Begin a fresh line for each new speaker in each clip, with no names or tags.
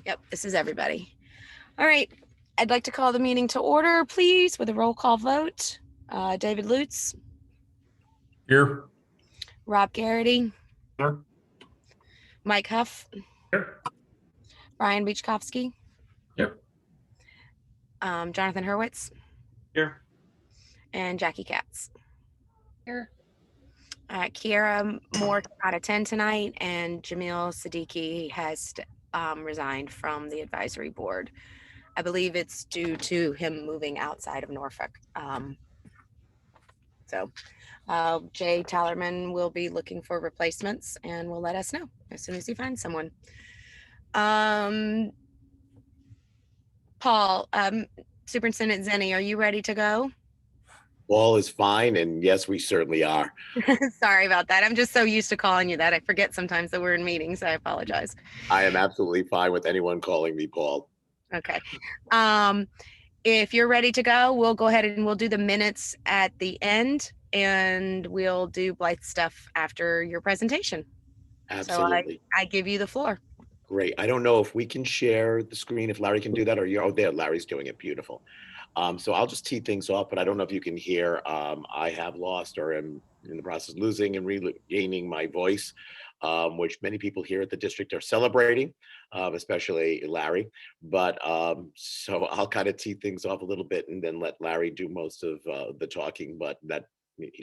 Yep, this is everybody. All right, I'd like to call the meeting to order, please, with a roll call vote. David Lutz,
Here.
Rob Garrity,
Here.
Mike Huff,
Here.
Brian Beachkowski,
Yep.
Jonathan Hurwitz,
Here.
and Jackie Katz.
Here.
Kiara Moore cannot attend tonight, and Jamil Siddiqui has resigned from the advisory board. I believe it's due to him moving outside of Norfolk. Jay Tallerman will be looking for replacements and will let us know as soon as he finds someone. Paul, Superintendent Zenny, are you ready to go?
All is fine, and yes, we certainly are.
Sorry about that. I'm just so used to calling you that. I forget sometimes that we're in meetings. I apologize.
I am absolutely fine with anyone calling me Paul.
Okay. If you're ready to go, we'll go ahead and we'll do the minutes at the end, and we'll do Blythe stuff after your presentation.
Absolutely.
So I give you the floor.
Great. I don't know if we can share the screen, if Larry can do that, or you're, oh, there, Larry's doing it. Beautiful. So I'll just tee things off, but I don't know if you can hear. I have lost or am in the process of losing and regaining my voice, which many people here at the district are celebrating, especially Larry. But so I'll kind of tee things off a little bit and then let Larry do most of the talking. But that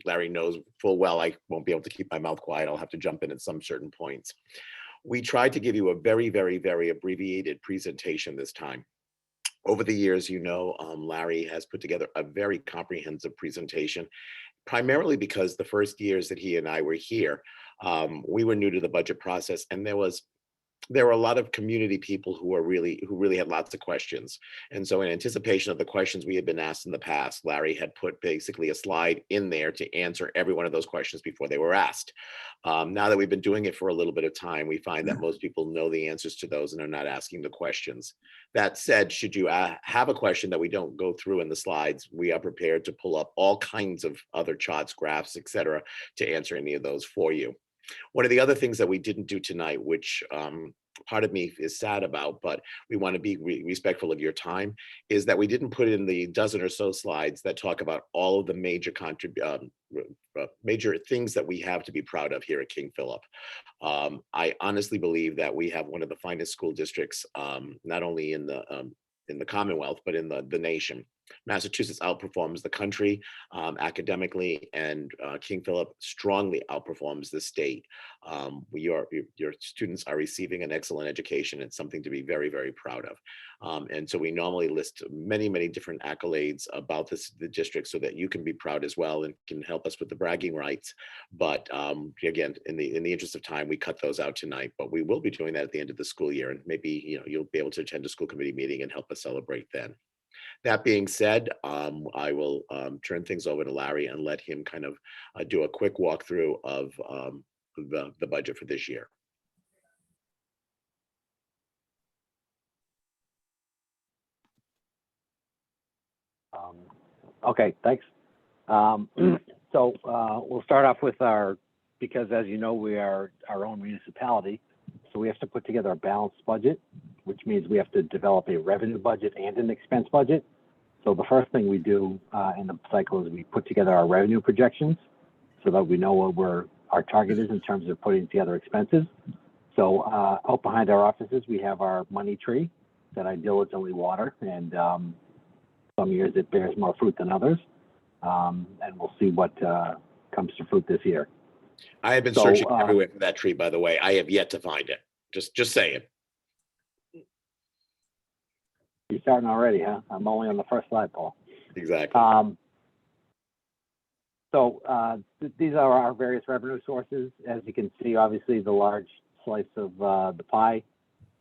Larry knows full well I won't be able to keep my mouth quiet. I'll have to jump in at some certain points. We tried to give you a very, very, very abbreviated presentation this time. Over the years, Larry has put together a very comprehensive presentation, primarily because the first years that he and I were here, we were new to the budget process, and there were a lot of community people who really had lots of questions. And so in anticipation of the questions we had been asked in the past, Larry had put basically a slide in there to answer every one of those questions before they were asked. Now that we've been doing it for a little bit of time, we find that most people know the answers to those and are not asking the questions. That said, should you have a question that we don't go through in the slides, we are prepared to pull up all kinds of other charts, graphs, etc., to answer any of those for you. One of the other things that we didn't do tonight, which part of me is sad about, but we want to be respectful of your time, is that we didn't put in the dozen or so slides that talk about all of the major major things that we have to be proud of here at King Philip. I honestly believe that we have one of the finest school districts, not only in the Commonwealth, but in the nation. Massachusetts outperforms the country academically, and King Philip strongly outperforms the state. Your students are receiving an excellent education. It's something to be very, very proud of. And so we normally list many, many different accolades about the district so that you can be proud as well and can help us with the bragging rights. But again, in the interest of time, we cut those out tonight, but we will be doing that at the end of the school year. And maybe you'll be able to attend a school committee meeting and help us celebrate then. That being said, I will turn things over to Larry and let him kind of do a quick walkthrough of the budget for this year.
Okay, thanks. So we'll start off with because as you know, we are our own municipality, so we have to put together a balanced budget, which means we have to develop a revenue budget and an expense budget. So the first thing we do in the cycle is we put together our revenue projections so that we know what our target is in terms of putting together expenses. So out behind our offices, we have our money tree that I diligently water, and some years it bears more fruit than others. And we'll see what comes to fruit this year.
I have been searching everywhere for that tree, by the way. I have yet to find it. Just saying.
You're starting already, huh? I'm only on the first slide, Paul.
Exactly.
These are our various revenue sources. As you can see, obviously, the large slice of the pie,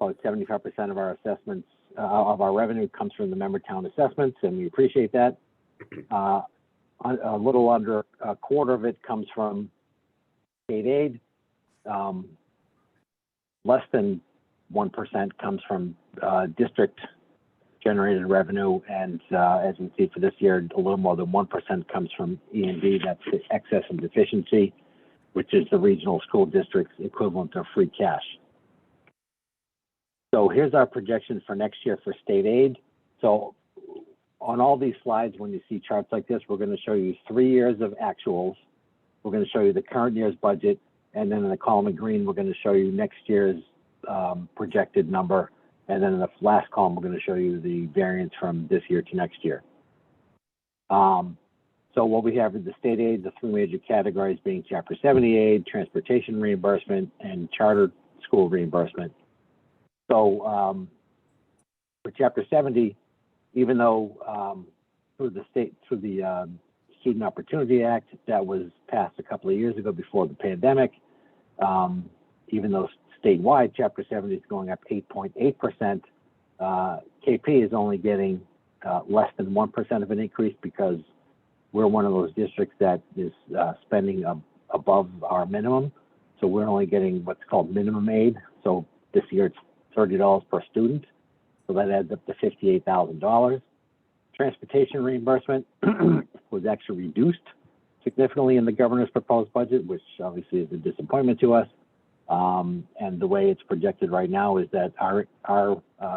about 75% of our assessments, of our revenue comes from the member town assessments, and we appreciate that. A little under a quarter of it comes from state aid. Less than 1% comes from district generated revenue, and as you can see for this year, a little more than 1% comes from E&D. That's the excess and deficiency, which is the regional school district's equivalent of free cash. So here's our projection for next year for state aid. So on all these slides, when you see charts like this, we're going to show you 3 years of actuals. We're going to show you the current year's budget. And then in the column in green, we're going to show you next year's projected number. And then in the last column, we're going to show you the variance from this year to next year. So what we have in the state aid, the 3 major categories being Chapter 70 aid, transportation reimbursement, and charter school reimbursement. So for Chapter 70, even though through the Student Opportunity Act that was passed a couple of years ago before the pandemic, even though statewide Chapter 70 is going up 8.8%, KP is only getting less than 1% of an increase because we're one of those districts that is spending above our minimum. So we're only getting what's called minimum aid. So this year it's $30 per student. So that adds up to $58,000. Transportation reimbursement was actually reduced significantly in the governor's proposed budget, which obviously is a disappointment to us. And the way it's projected right now is that our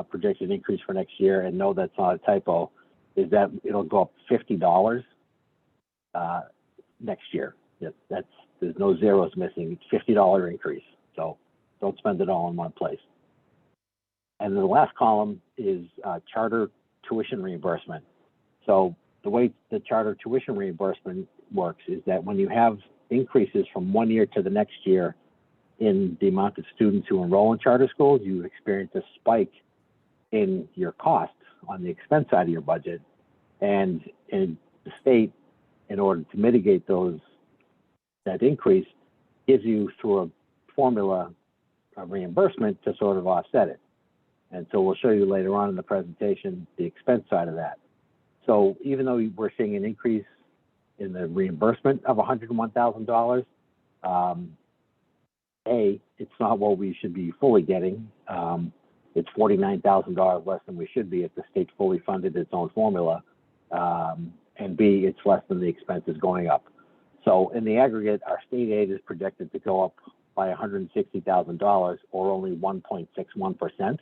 projected increase for next year, and no, that's not a typo, is that it'll go up $50 next year. There's no zeros missing. It's $50 increase. So don't spend it all in one place. And the last column is charter tuition reimbursement. So the way the charter tuition reimbursement works is that when you have increases from one year to the next year in the amount of students who enroll in charter schools, you experience a spike in your costs on the expense side of your budget. And in the state, in order to mitigate that increase, gives you through a formula a reimbursement to sort of offset it. And so we'll show you later on in the presentation the expense side of that. So even though we're seeing an increase in the reimbursement of $101,000, it's not what we should be fully getting. It's $49,000 less than we should be if the state fully funded its own formula. And B, it's less than the expenses going up. So in the aggregate, our state aid is projected to go up by $160,000 or only 1.61%.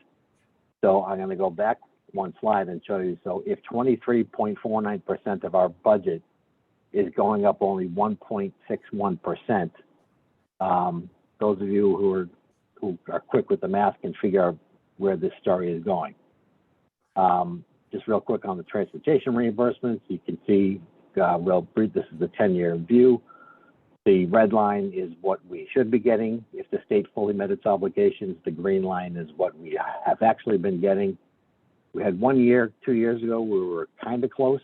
So I'm going to go back one slide and show you. So if 23.49% of our budget is going up only 1.61%, those of you who are quick with the math can figure out where this story is going. Just real quick on the transportation reimbursements, you can see real brief, this is the 10-year view. The red line is what we should be getting if the state fully met its obligations. The green line is what we have actually been getting. We had 1 year, 2 years ago, we were kind of close.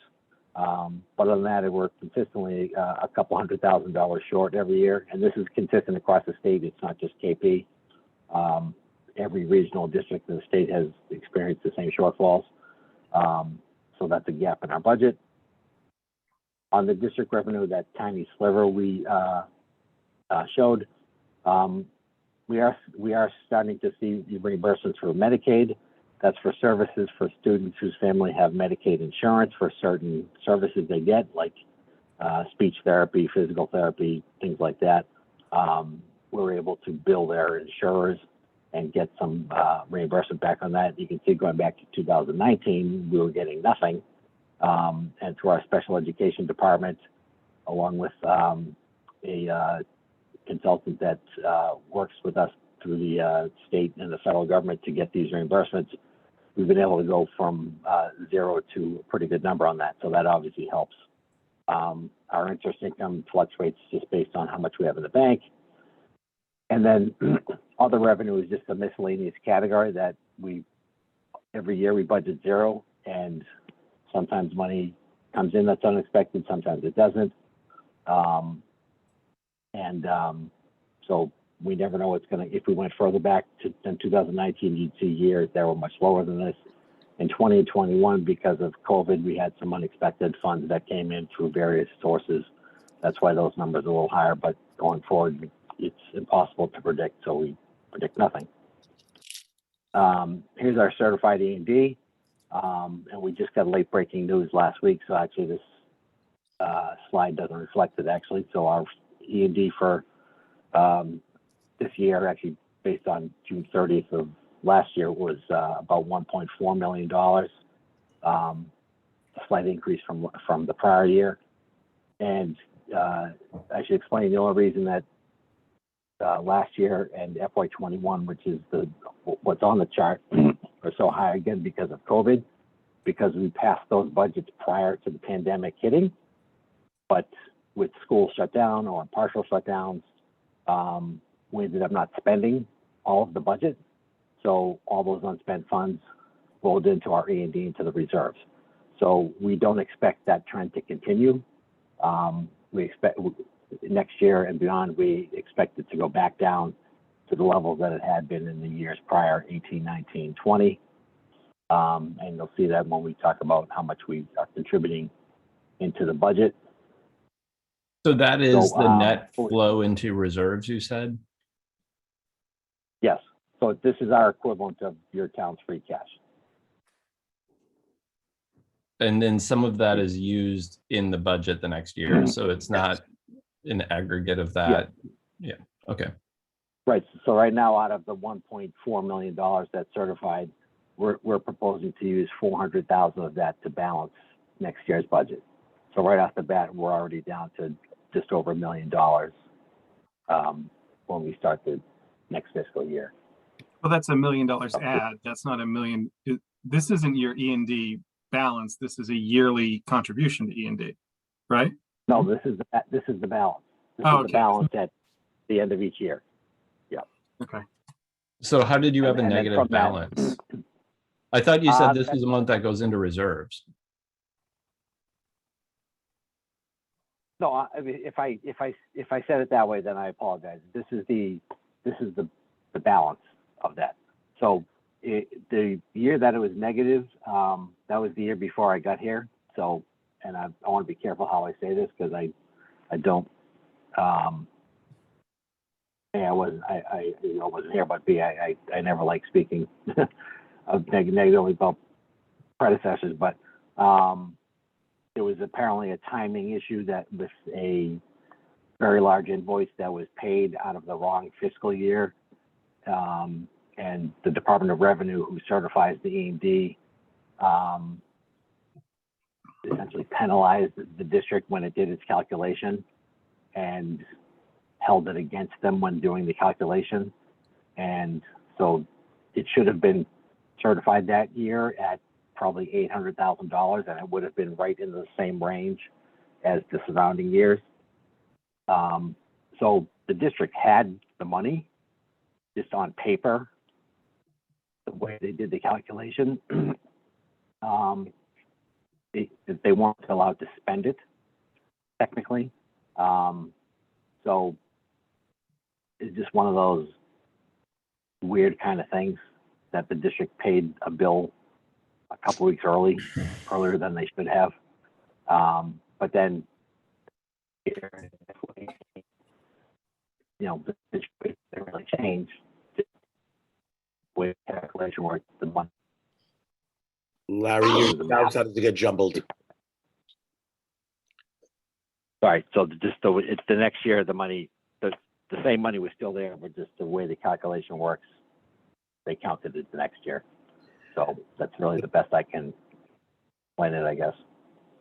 But other than that, we're consistently a couple $100,000 short every year. And this is consistent across the state. It's not just KP. Every regional district in the state has experienced the same shortfalls. So that's a gap in our budget. On the district revenue, that tiny sliver we showed, we are starting to see the reimbursements for Medicaid. That's for services for students whose family have Medicaid insurance for certain services they get, like speech therapy, physical therapy, things like that. We're able to bill their insurers and get some reimbursement back on that. You can see going back to 2019, we were getting nothing. And through our special education department, along with a consultant that works with us through the state and the federal government to get these reimbursements, we've been able to go from 0 to a pretty good number on that. So that obviously helps. Our interest income fluctuates just based on how much we have in the bank. And then other revenue is just a miscellaneous category that every year we budget 0, and sometimes money comes in that's unexpected, sometimes it doesn't. So we never know what's going to, if we went further back than 2019, you'd see years that were much lower than this. In 2021, because of COVID, we had some unexpected funds that came in through various sources. That's why those numbers are a little higher, but going forward, it's impossible to predict, so we predict nothing. Here's our certified E&D. And we just got late breaking news last week, so actually this slide doesn't reflect it actually. So our E&D for this year, actually based on June 30th of last year was about $1.4 million, a slight increase from the prior year. And I should explain the only reason that last year and FY21, which is what's on the chart, are so high again because of COVID, because we passed those budgets prior to the pandemic hitting. But with schools shut down or partial shutdowns, we ended up not spending all of the budget. So all those unspent funds rolled into our E&D into the reserves. So we don't expect that trend to continue. We expect next year and beyond, we expect it to go back down to the levels that it had been in the years prior, 18, 19, 20. And you'll see that when we talk about how much we are contributing into the budget.
So that is
So,
the net flow into reserves, you said?
Yes. So this is our equivalent of your town's free cash.
And then some of that is used in the budget the next year. So it's not an aggregate of that. Yeah. Okay.
Right. So right now, out of the $1.4 million that's certified, we're proposing to use 400,000 of that to balance next year's budget. So right off the bat, we're already down to just over $1 million when we start the next fiscal year.
Well, that's $1 million add. That's not $1 million. This isn't your E&D balance. This is a yearly contribution to E&D, right?
No, this is the balance. This is the balance at the end of each year. Yeah.
Okay.
So how did you have a
And then
negative
from that-
balance? I thought you said this was the amount that goes into reserves.
No, I mean, if I said it that way, then I apologize. This is the balance of that. So the year that it was negative, that was the year before I got here. So, and I want to be careful how I say this because I don't. I wasn't here, but B, I never like speaking negatively about predecessors, but there was apparently a timing issue that with a very large invoice that was paid out of the wrong fiscal year. And the Department of Revenue, who certifies the E&D, essentially penalized the district when it did its calculation and held it against them when doing the calculation. And so it should have been certified that year at probably $800,000, and it would have been right in the same range as the surrounding years. So the district had the money, just on paper, the way they did the calculation, they weren't allowed to spend it, technically. So it's just one of those weird kind of things that the district paid a bill a couple weeks earlier than they should have. But then, you know, the situation didn't really change. The way the calculation works, the money.
Larry, your sound started to get jumbled.
Sorry, so it's the next year, the money, the same money was still there, but just the way the calculation works, they counted it the next year. So that's really the best I can explain it, I guess.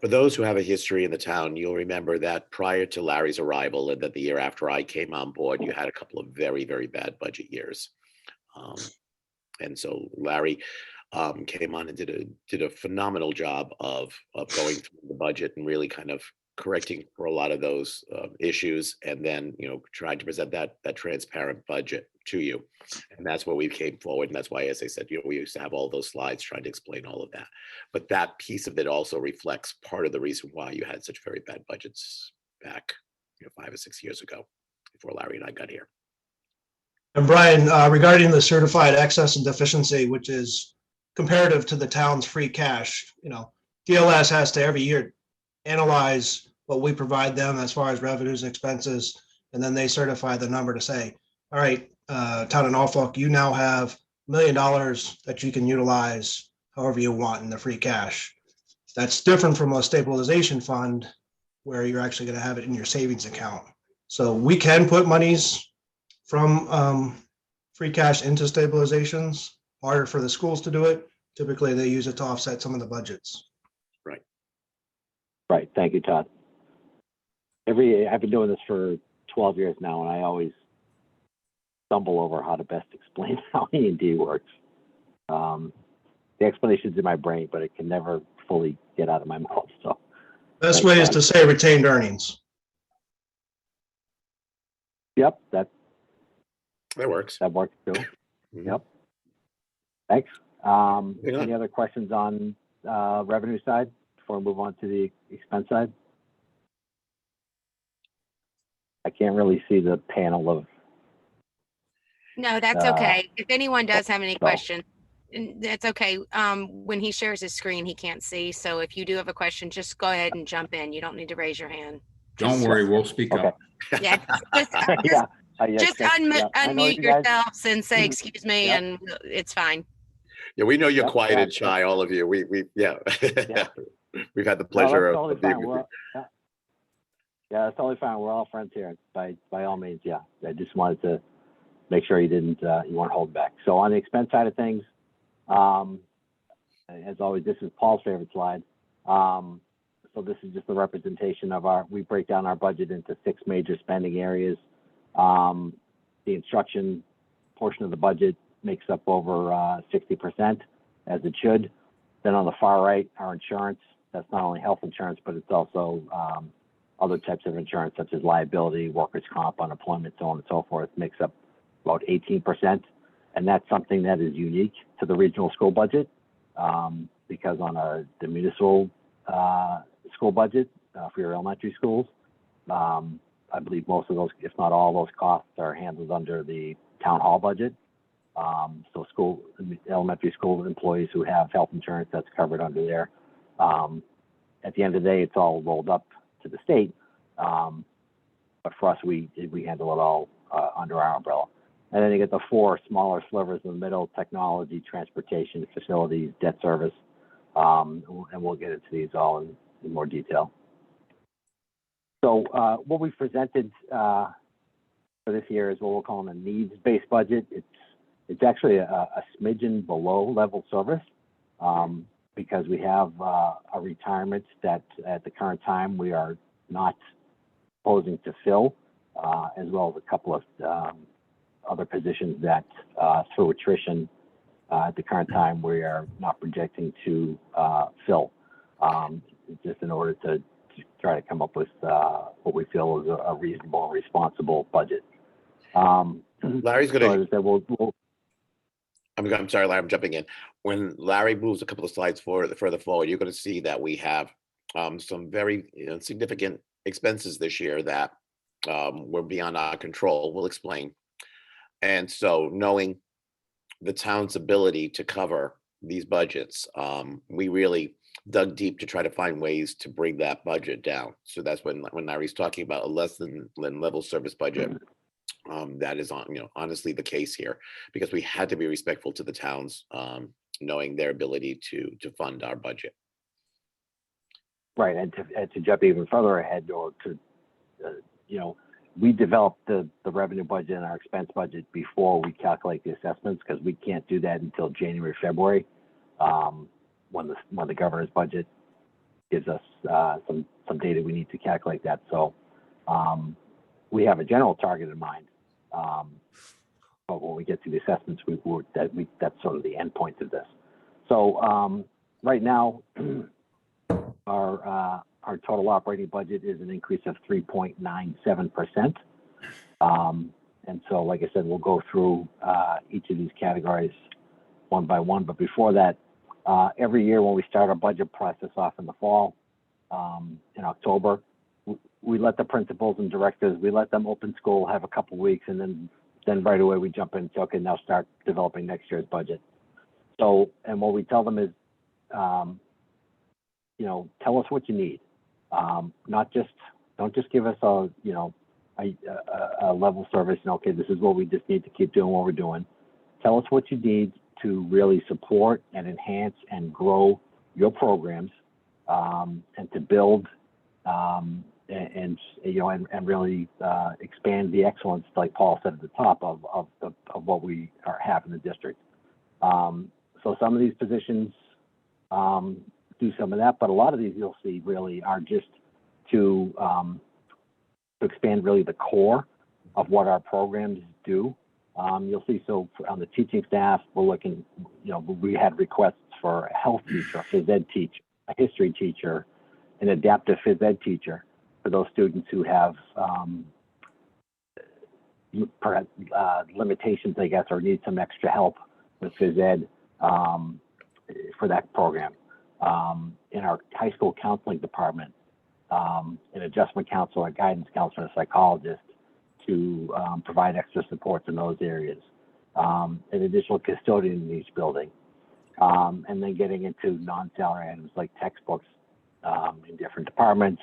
For those who have a history in the town, you'll remember that prior to Larry's arrival and that the year after I came on board, you had a couple of very, very bad budget years. And so Larry came on and did a phenomenal job of going through the budget and really kind of correcting for a lot of those issues, and then, you know, trying to present that transparent budget to you. And that's where we came forward, and that's why, as I said, you know, we used to have all those slides trying to explain all of that. But that piece of it also reflects part of the reason why you had such very bad budgets back, you know, 5 or 6 years ago, before Larry and I got here.
And Brian, regarding the certified excess and deficiency, which is comparative to the town's free cash, you know, DLS has to every year analyze what we provide them as far as revenues and expenses, and then they certify the number to say, all right, town of Norfolk, you now have $1 million that you can utilize however you want in the free cash. That's different from a stabilization fund where you're actually going to have it in your savings account. So we can put monies from free cash into stabilizations, harder for the schools to do it. Typically, they use it to offset some of the budgets.
Right. Thank you, Todd. I've been doing this for 12 years now, and I always stumble over how to best explain how E&D works. The explanation's in my brain, but it can never fully get out of my mouth. So
Best way is to say retained earnings.
yep,
That works.
that works too.
Mhm.
Yep. Thanks.
Yeah.
Any other questions on revenue side before we move on to the expense side? I can't really see the panel of.
No, that's okay. If anyone does have any
so-
questions, that's okay. When he shares his screen, he can't see. So if you do have a question, just go ahead and jump in. You don't need to raise your hand.
Don't worry, we'll speak
Okay.
up.
Yeah, just
yeah.
just
yeah, I know
unmute
you guys-
yourselves and say, excuse me,
Yep.
and it's fine.
Yeah, we know you're
Yep,
quiet
yeah,
and shy, all of you. We yeah.
Yeah.
We've had the
No,
pleasure
that's
of
totally
being
fine.
with you.
Yeah, that's totally fine. We're all friends here. By all means, yeah. I just wanted to make sure you weren't holding back. So on the expense side of things, as always, this is Paul's favorite slide. So this is just a representation of we break down our budget into 6 major spending areas. The instruction portion of the budget makes up over 60%, as it should. Then on the far right, our insurance, that's not only health insurance, but it's also other types of insurance, such as liability, workers' comp, unemployment, so on and so forth, makes up about 18%. And that's something that is unique to the regional school budget, because on the municipal school budget for your elementary schools, I believe most of those, if not all those costs, are handled under the town hall budget. So elementary school employees who have health insurance, that's covered under there. At the end of the day, it's all rolled up to the state. But for us, we handle it all under our umbrella. And then you get the 4 smaller slivers in the middle: technology, transportation, facilities, debt service. And we'll get into these all in more detail. So what we've presented for this year is what we're calling a needs-based budget. It's actually a smidgen below level service, because we have a retirement that at the current time we are not proposing to fill, as well as a couple of other positions that through attrition at the current time we are not projecting to fill, just in order to try to come up with what we feel is a reasonable and responsible budget.
Larry's
So
gonna.
as I said, we'll
I'm sorry, Larry, I'm jumping in. When Larry moves a couple of slides further forward, you're going to see that we have some very significant expenses this year that were beyond our control. We'll explain. And so, knowing the town's ability to cover these budgets, we really dug deep to try to find ways to bring that budget down. So that's when Larry's talking about a less than level service budget. That is honestly the case here, because we had to be respectful to the towns, knowing their ability to fund our budget.
Right, and to jump even further ahead, or to we developed the revenue budget and our expense budget before we calculate the assessments, because we can't do that until January, February, when the governor's budget gives us some data we need to calculate that. So we have a general target in mind, but when we get to the assessments, that's sort of the end point of this. So right now, our total operating budget is an increase of 3.97%. And so, like I said, we'll go through each of these categories one by one. But before that, every year when we start our budget process off in the fall, in October, we let the principals and directors, we let them open school, have a couple weeks, and then right away we jump in and say, okay, now start developing next year's budget. So, and what we tell them is, tell us what you need. Don't just give us a level service. Okay, this is what we just need to keep doing what we're doing. Tell us what you need to really support and enhance and grow your programs, and to build and really expand the excellence, like Paul said at the top, of what we have in the district. So some of these positions do some of that, but a lot of these you'll see really are just to expand really the core of what our programs do. You'll see, so on the teaching staff, we're looking, we had requests for a health teacher, a phys ed teacher, a history teacher, an adaptive phys ed teacher for those students who have perhaps limitations, I guess, or need some extra help with phys ed for that program. In our high school counseling department, an adjustment counselor, a guidance counselor, a psychologist to provide extra supports in those areas. An additional custodian in each building. And then getting into non-salary items like textbooks in different departments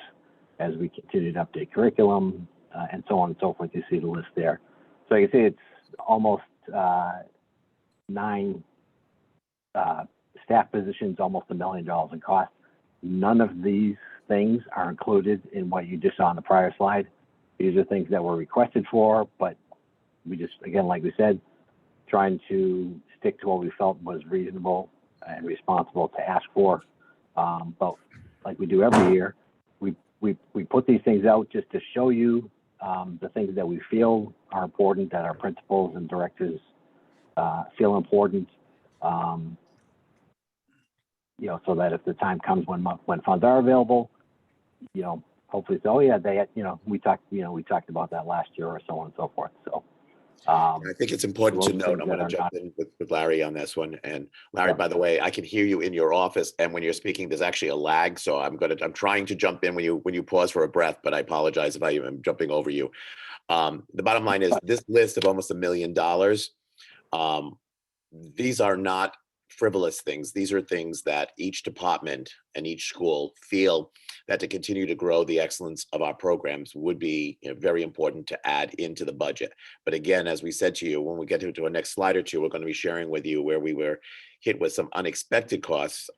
as we continue to update curriculum and so on and so forth. You see the list there. So you can see it's almost 9 staff positions, almost $1 million in cost. None of these things are included in what you just saw on the prior slide. These are things that were requested for, but we just, again, like we said, trying to stick to what we felt was reasonable and responsible to ask for. But like we do every year, we put these things out just to show you the things that we feel are important, that our principals and directors feel important. So that if the time comes when funds are available, hopefully say, oh yeah, they had, we talked about that last year or so on and so forth. So
I think it's important to
those
note,
things
I'm going to
that are
jump in with Larry on this one. And Larry,
Yeah.
by the way, I can hear you in your office, and when you're speaking, there's actually a lag. So I'm trying to jump in when you pause for a breath, but I apologize if I am jumping over you. The bottom line is this list of almost $1 million. These are not frivolous things. These are things that each department and each school feel that to continue to grow the excellence of our programs would be very important to add into the budget. But again, as we said to you, when we get to a next slide or two, we're going to be sharing with you where we were hit with some unexpected costs.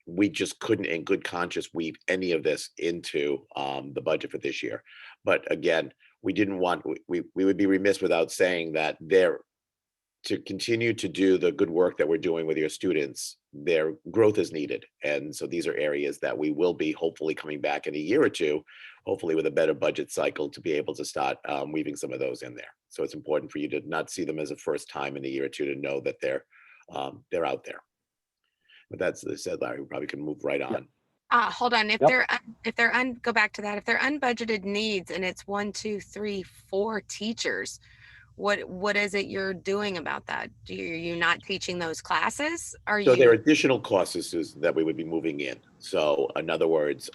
We just couldn't in good conscience weave any of this into the budget for this year. But again, we didn't want, we would be remiss without saying that to continue to do the good work that we're doing with your students, their growth is needed. And so these are areas that we will be hopefully coming back in a year or two, hopefully with a better budget cycle to be able to start weaving some of those in there. So it's important for you to not see them as a first time in a year or two, to know that they're out there. But that's said, Larry, we probably can move right on.
Hold on. If
Yep.
go back to that. If they're unbudgeted needs and it's 1, 2, 3, 4 teachers, what is it you're doing about that? Are you not teaching those classes?
So there are additional costs that we would be moving in. So in other words,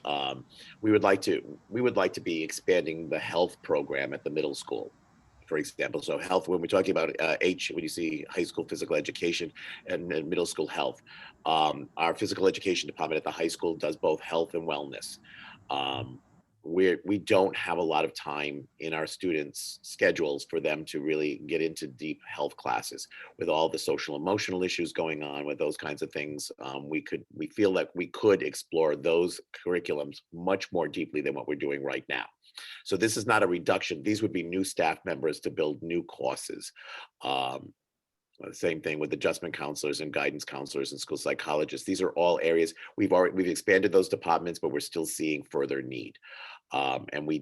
we would like to be expanding the health program at the middle school, for example. So health, when we're talking about when you see high school physical education and middle school health, our physical education department at the high school does both health and wellness. We don't have a lot of time in our students' schedules for them to really get into deep health classes with all the social emotional issues going on with those kinds of things. We feel like we could explore those curriculums much more deeply than what we're doing right now. So this is not a reduction. These would be new staff members to build new courses. The same thing with adjustment counselors and guidance counselors and school psychologists. These are all areas we've expanded those departments, but we're still seeing further need. And we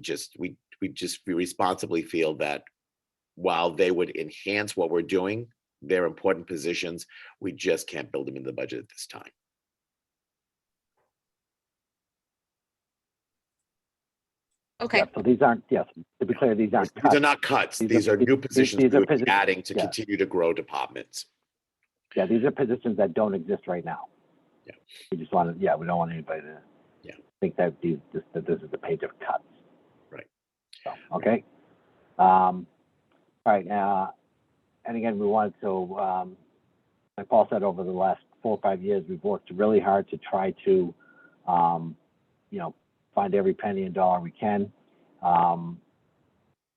responsibly feel that while they would enhance what we're doing, they're important positions. We just can't build them in the budget at this time.
Okay.
Yeah, so these aren't, yes, to be clear, these aren't
These
cuts.
are not cuts. These are new positions
these
we
are
would be
positions,
adding to
yeah.
continue to grow departments.
Yeah, these are positions that don't exist right now.
Yeah.
We just want to, we don't want anybody to think that that this is a page of cuts.
Right.
So, okay. All right. And again, we wanted to, like Paul said, over the last 4 or 5 years, we've worked really hard to try to, find every penny and dollar we can. One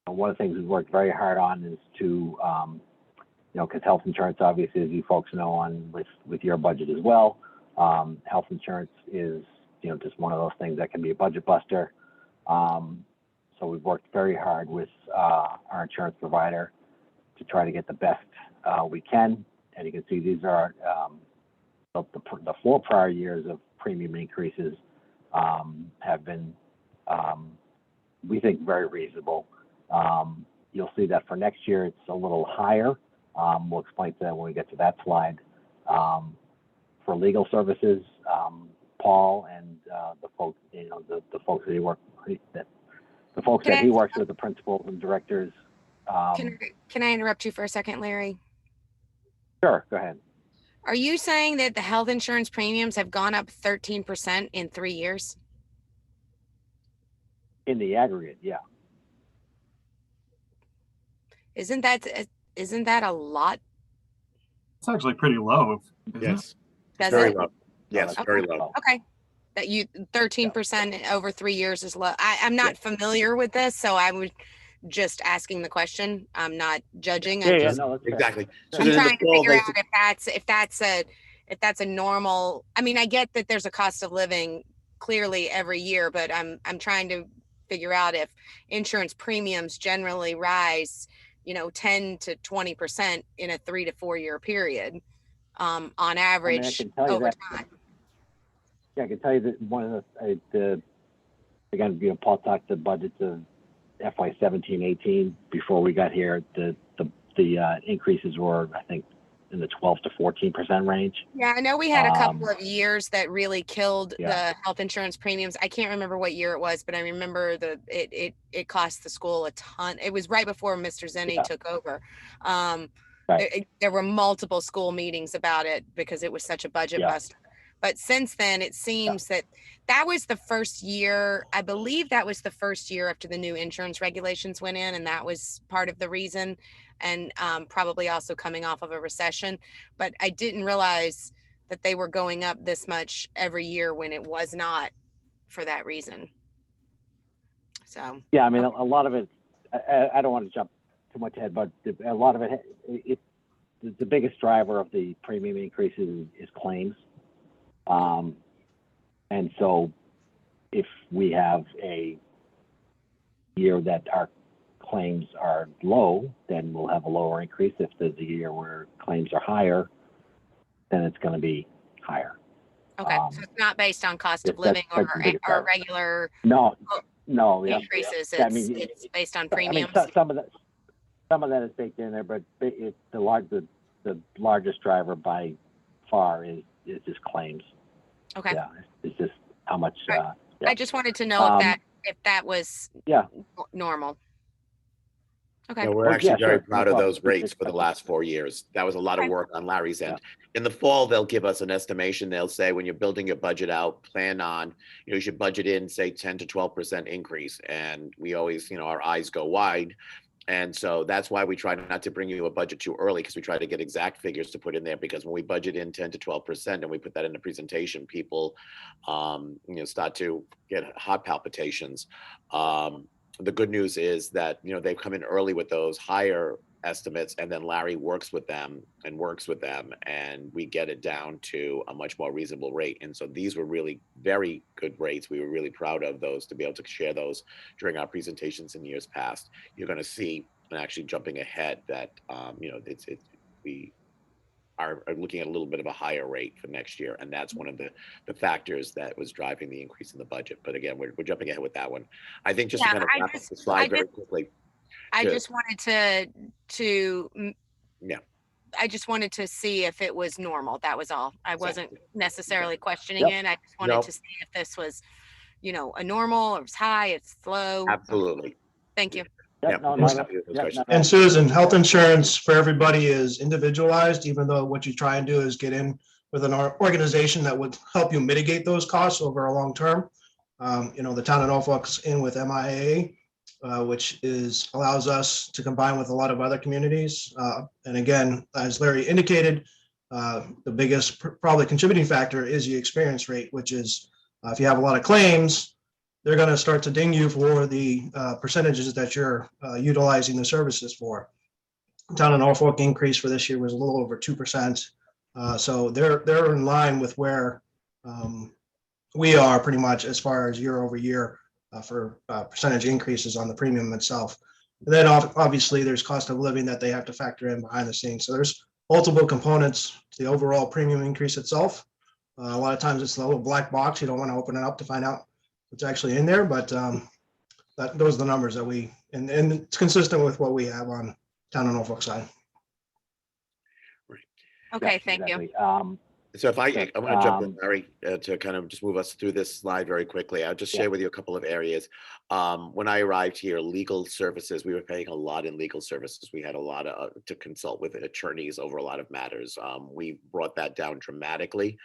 of the things we've worked very hard on is to, because health insurance, obviously, as you folks know, on with your budget as well, health insurance is, just one of those things that can be a budget buster. So we've worked very hard with our insurance provider to try to get the best we can and you can see these are the 4 prior years of premium increases have been, we think, very reasonable. You'll see that for next year, it's a little higher. We'll explain that when we get to that slide. For legal services, Paul and the folks, the folks that he works, the folks that he works with, the principals and directors.
Can I interrupt you for a second, Larry?
Sure, go ahead.
Are you saying that the health insurance premiums have gone up 13% in 3 years?
In the aggregate, yeah.
Isn't that a lot?
It's actually pretty low. isn't it?
Yes,
Does
very
it?
low. Yes, very low.
Okay. That you 13% over 3 years is low. I'm not familiar with this, so I was just asking the question. I'm not judging.
Yeah, no, that's fair.
Exactly. So
I'm
then in
trying
the
to
fall,
figure
they-
out if that's a normal. I mean, I get that there's a cost of living clearly every year, but I'm trying to figure out if insurance premiums generally rise, 10 to 20% in a 3 to 4 year period, on average
can tell you
over
that-
time.
Yeah, I can tell you that one of the again, Paul talked the budgets of FY 17-18 before we got here. The increases were, I think, in the 12 to 14% range.
Yeah, I know we had a couple of years that really killed
Yeah.
the health insurance premiums. I can't remember what year it was, but I remember it cost the school a ton. It was right before Mr. Zenny took over.
Right.
There were multiple school meetings about it because it was such a budget buster. But since then, it seems that was the first year. I believe that was the first year after the new insurance regulations went in, and that was part of the reason, and probably also coming off of a recession. But I didn't realize that they were going up this much every year when it was not for that reason. So
Yeah, I mean, a lot of it. I don't want to jump too much ahead, but a lot of it. The biggest driver of the premium increases is claims. And so if we have a year that our claims are low, then we'll have a lower increase. If there's a year where claims are higher, then it's going to be higher.
okay, so it's not based on cost of
that's-
living
that's the biggest
or
driver.
regular
No, yeah.
increases.
Yeah, I mean,
It's based on
I mean,
premiums.
some of that is baked in there, but the largest driver by far is just claims.
Okay.
Yeah, it's just how much.
Right.
Yeah.
I just wanted to know if that was normal. Okay.
Yeah, we're
Well,
actually
yeah,
very
sure.
proud
No
of
problem.
those rates for the last 4 years. That was a lot of
Okay.
work on Larry's end. In the fall, they'll give us an estimation. They'll say, when you're building your budget out, plan on, you should budget in, say, 10 to 12% increase. And we always, our eyes go wide. And so that's why we try not to bring you a budget too early, because we try to get exact figures to put in there, because when we budget in 10 to 12% and we put that in the presentation, people, start to get heart palpitations. The good news is that, they've come in early with those higher estimates, and then Larry works with them, and we get it down to a much more reasonable rate. And so these were really very good rates. We were really proud of those, to be able to share those during our presentations in years past. You're going to see, and actually jumping ahead, that we are looking at a little bit of a higher rate for next year, and that's one of the factors that was driving the increase in the budget. But again, we're jumping ahead with that one. I think just to kind of wrap up the slide very quickly.
I just wanted to
Yeah.
I just wanted to see if it was normal. That was all. I wasn't necessarily questioning
Yep.
it. I just wanted
Nope.
to see if this was, a normal, or it's high, it's low.
Absolutely.
Thank you.
Yeah, no,
And Susan, health insurance for everybody is individualized, even though what you try and do is get in with an organization that would help you mitigate those costs over a long term. The town of Norfolk's in with MIA, which allows us to combine with a lot of other communities. And again, as Larry indicated, the biggest probably contributing factor is the experience rate, which is if you have a lot of claims, they're going to start to ding you for the percentages that you're utilizing the services for. The town of Norfolk increase for this year was a little over 2%. So they're in line with where we are pretty much as far as year over year for percentage increases on the premium itself. And then obviously there's cost of living that they have to factor in behind the scenes. So there's multiple components to the overall premium increase itself. A lot of times it's the little black box. You don't want to open it up to find out what's actually in there, but those are the numbers that and it's consistent with what we have on town of Norfolk side.
Okay,
Yeah,
thank you.
exactly.
So if I
Yes,
want to jump in, Larry, to kind of just move us through this slide very quickly. I'll just
Yeah.
share with you a couple of areas. When I arrived here, legal services, we were paying a lot in legal services. We had a lot to consult with attorneys over a lot of matters. We brought that down dramatically.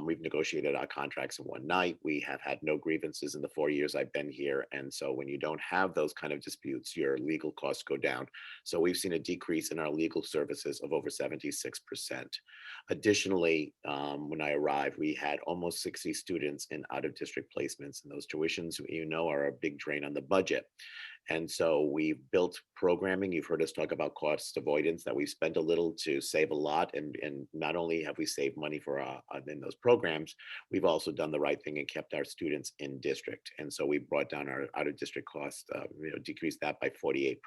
We've negotiated our contracts in one night. We have had no grievances in the 4 years I've been here. And so when you don't have those kind of disputes, your legal costs go down. So we've seen a decrease in our legal services of over 76%. Additionally, when I arrived, we had almost 60 students in out-of-district placements, and those tuitions, are a big drain on the budget. And so we've built programming. You've heard us talk about cost avoidance, that we've spent a little to save a lot. And not only have we saved money for in those programs, we've also done the right thing and kept our students in district. And so we brought down our out-of-district cost, decreased that by 48%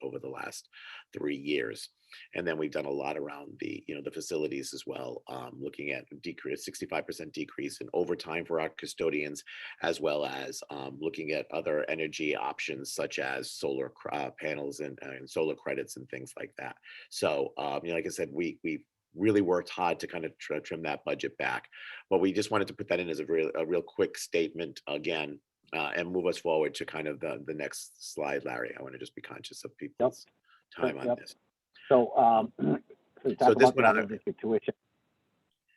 over the last 3 years. And then we've done a lot around the facilities as well, looking at 65% decrease in overtime for our custodians, as well as looking at other energy options such as solar panels and solar credits and things like that. So, like I said, we really worked hard to kind of trim that budget back, but we just wanted to put that in as a real quick statement again, and move us forward to kind of the next slide, Larry. I want to just be conscious of people's time on this.
So, talk
So this
about the
one,
out-of-district tuition.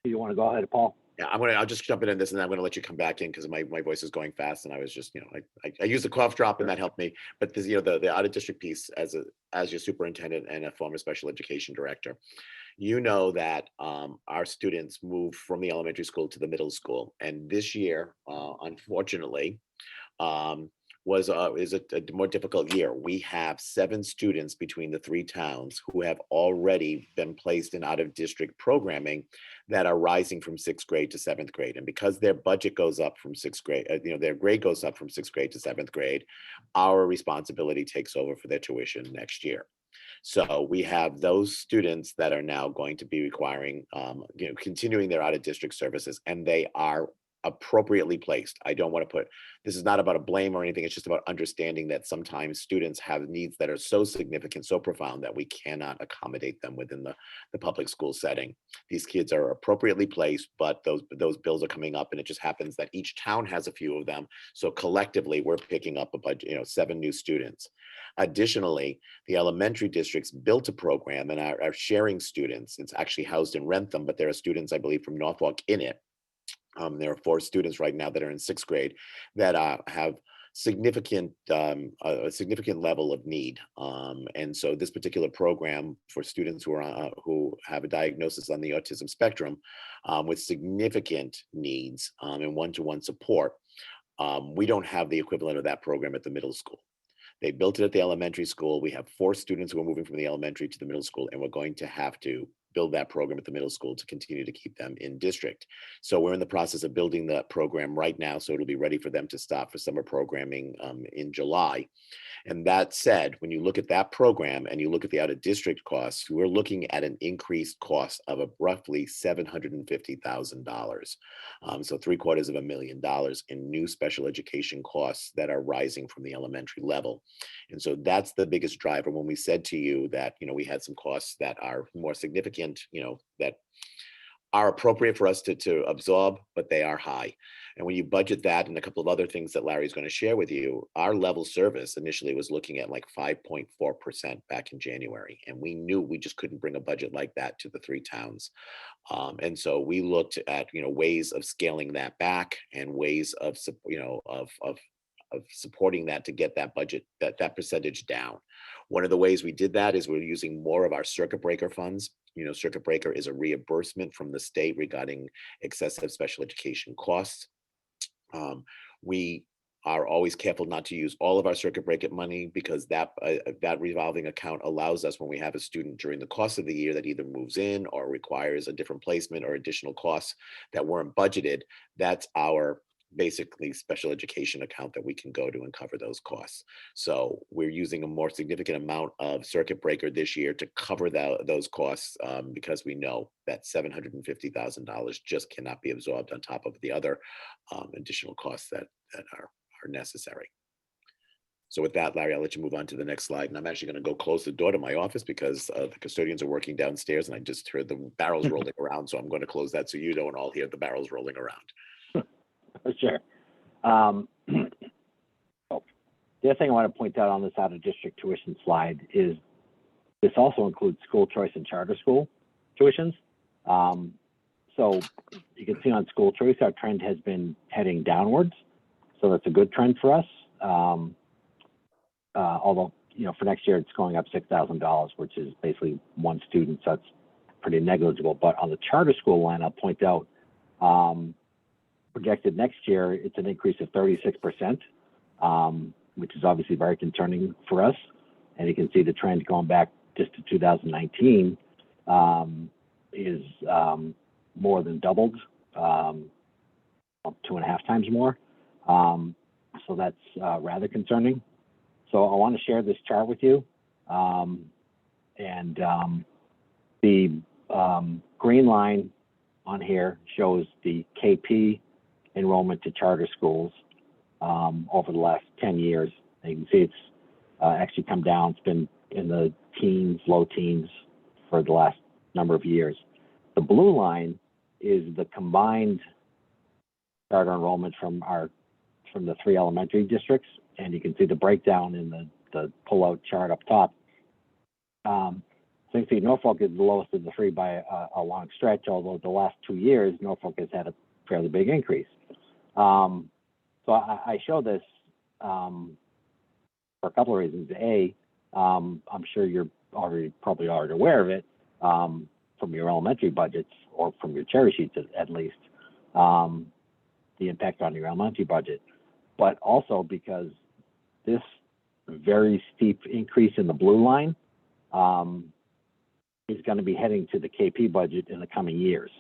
You want to go ahead, Paul?
Yeah, I'll just jump in this, and then I'm going to let you come back in because my voice is going fast, and I was just, I used the cough drop, and that helped me. But this, the out of district piece, as your superintendent and a former special education director, that our students move from the elementary school to the middle school, and this year, unfortunately, is a more difficult year. We have 7 students between the 3 towns who have already been placed in out-of-district programming that are rising from 6th grade to 7th grade. And because their budget goes up from 6th grade, their grade goes up from 6th grade to 7th grade, our responsibility takes over for their tuition next year. So we have those students that are now going to be requiring, continuing their out-of-district services, and they are appropriately placed. I don't want to this is not about a blame or anything. It's just about understanding that sometimes students have needs that are so significant, so profound, that we cannot accommodate them within the public school setting. These kids are appropriately placed, but those bills are coming up, and it just happens that each town has a few of them. So collectively, we're picking up a budget, 7 new students. Additionally, the elementary districts built a program and are sharing students. It's actually housed in Rentham, but there are students, I believe, from Norfolk in it. There are 4 students right now that are in 6th grade that have a significant level of need, and so this particular program for students who have a diagnosis on the autism spectrum, with significant needs and one-to-one support, we don't have the equivalent of that program at the middle school. They built it at the elementary school. We have 4 students who are moving from the elementary to the middle school, and we're going to have to build that program at the middle school to continue to keep them in district. So we're in the process of building that program right now, so it'll be ready for them to start for summer programming in July. And that said, when you look at that program and you look at the out-of-district costs, we're looking at an increased cost of roughly $750,000. So $750,000 in new special education costs that are rising from the elementary level. And so that's the biggest driver. When we said to you that, we had some costs that are more significant, that are appropriate for us to absorb, but they are high. And when you budget that and a couple of other things that Larry's going to share with you, our level service initially was looking at like 5.4% back in January. And we knew we just couldn't bring a budget like that to the 3 towns. And so we looked at, ways of scaling that back and ways of supporting that to get that budget, that percentage down. One of the ways we did that is we're using more of our circuit breaker funds. Circuit breaker is a reimbursement from the state regarding excessive special education costs. We are always careful not to use all of our circuit breaker money, because that revolving account allows us, when we have a student during the course of the year that either moves in or requires a different placement or additional costs that weren't budgeted, that's our basically special education account that we can go to and cover those costs. So we're using a more significant amount of circuit breaker this year to cover those costs, because we know that $750,000 just cannot be absorbed on top of the other additional costs that are necessary. So with that, Larry, I'll let you move on to the next slide. And I'm actually going to go close the door to my office because the custodians are working downstairs and I just heard the barrels rolling around. So I'm going to close that so you don't all hear the barrels rolling around.
Sure. Oh, the other thing I want to point out on this out of district tuition slide is this also includes school choice and charter school tuitions. So you can see on school choice, our trend has been heading downwards. So that's a good trend for us. Although, you know, for next year, it's going up $6,000, which is basically one student. So that's pretty negligible. But on the charter school line, I'll point out, projected next year, it's an increase of 36%, which is obviously very concerning for us. And you can see the trend going back just to 2019 is more than doubled, 2.5 times more. So that's rather concerning. So I want to share this chart with you. The green line on here shows the KP enrollment to charter schools over the last 10 years. And you can see it's actually come down. It's been in the teens, low teens for the last number of years. The blue line is the combined charter enrollment from the 3 elementary districts. And you can see the breakdown in the pull-out chart up top. So you can see Norfolk is the lowest of the 3 by a long stretch, although the last 2 years, Norfolk has had a fairly big increase. So I show this for a couple of reasons. A, I'm sure you're probably already aware of it from your elementary budgets or from your cherry sheets at least, the impact on your elementary budget, but also because this very steep increase in the blue line is going to be heading to the KP budget in the coming years.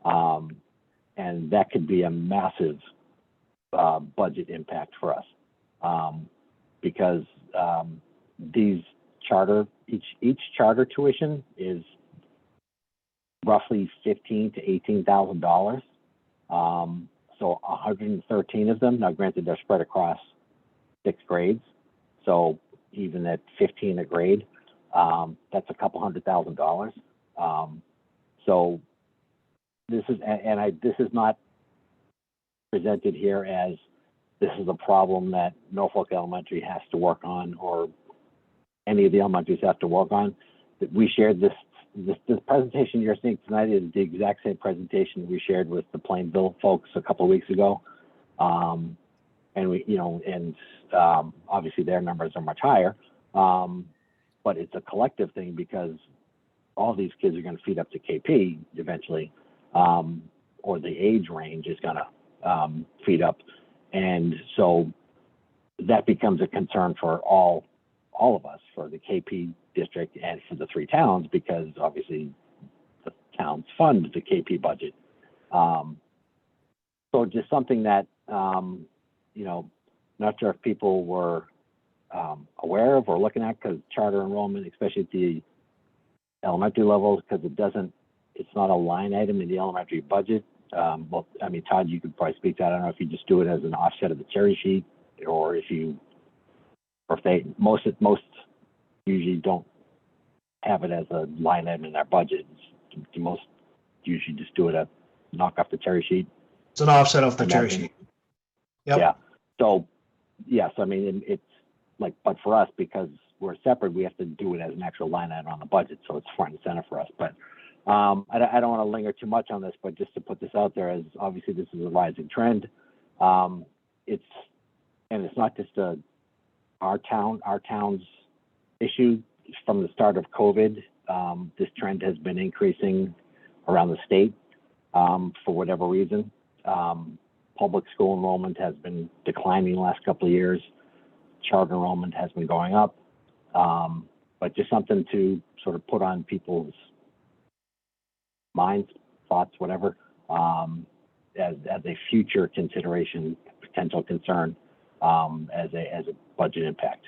And that could be a massive budget impact for us because these each charter tuition is roughly $15,000 to $18,000. So 113 of them. Now, granted, they're spread across 6 grades. So even at 15 a grade, that's a couple $100,000. So this is, this is not presented here as this is a problem that Norfolk Elementary has to work on or any of the elementaries have to work on. We shared this presentation you're seeing tonight is the exact same presentation we shared with the Plainville folks a couple of weeks ago. And we, you know, and obviously their numbers are much higher, but it's a collective thing because all these kids are going to feed up to KP eventually, or the age range is going to feed up. And so that becomes a concern for all of us, for the KP district and for the 3 towns, because obviously the towns fund the KP budget. So just something that, you know, not sure if people were aware of or looking at, because charter enrollment, especially at the elementary levels, because it's not a line item in the elementary budget. Well, I mean, Todd, you could probably speak to that. I don't know if you just do it as an offset of the cherry sheet, or if most usually don't have it as a line item in their budget. Most usually just do it at knock off the cherry sheet.
It's an offset of the cherry sheet. Yep.
Yeah. So, yes, I mean, it's like, but for us, because we're separate, we have to do it as an actual line item on the budget. So it's front and center for us. But I don't want to linger too much on this, but just to put this out there, as obviously this is a rising trend. It's not just our town's issue. From the start of COVID, this trend has been increasing around the state for whatever reason. Public school enrollment has been declining the last couple of years. Charter enrollment has been going up. But just something to sort of put on people's minds, thoughts, whatever, as a future consideration, potential concern, as a budget impact.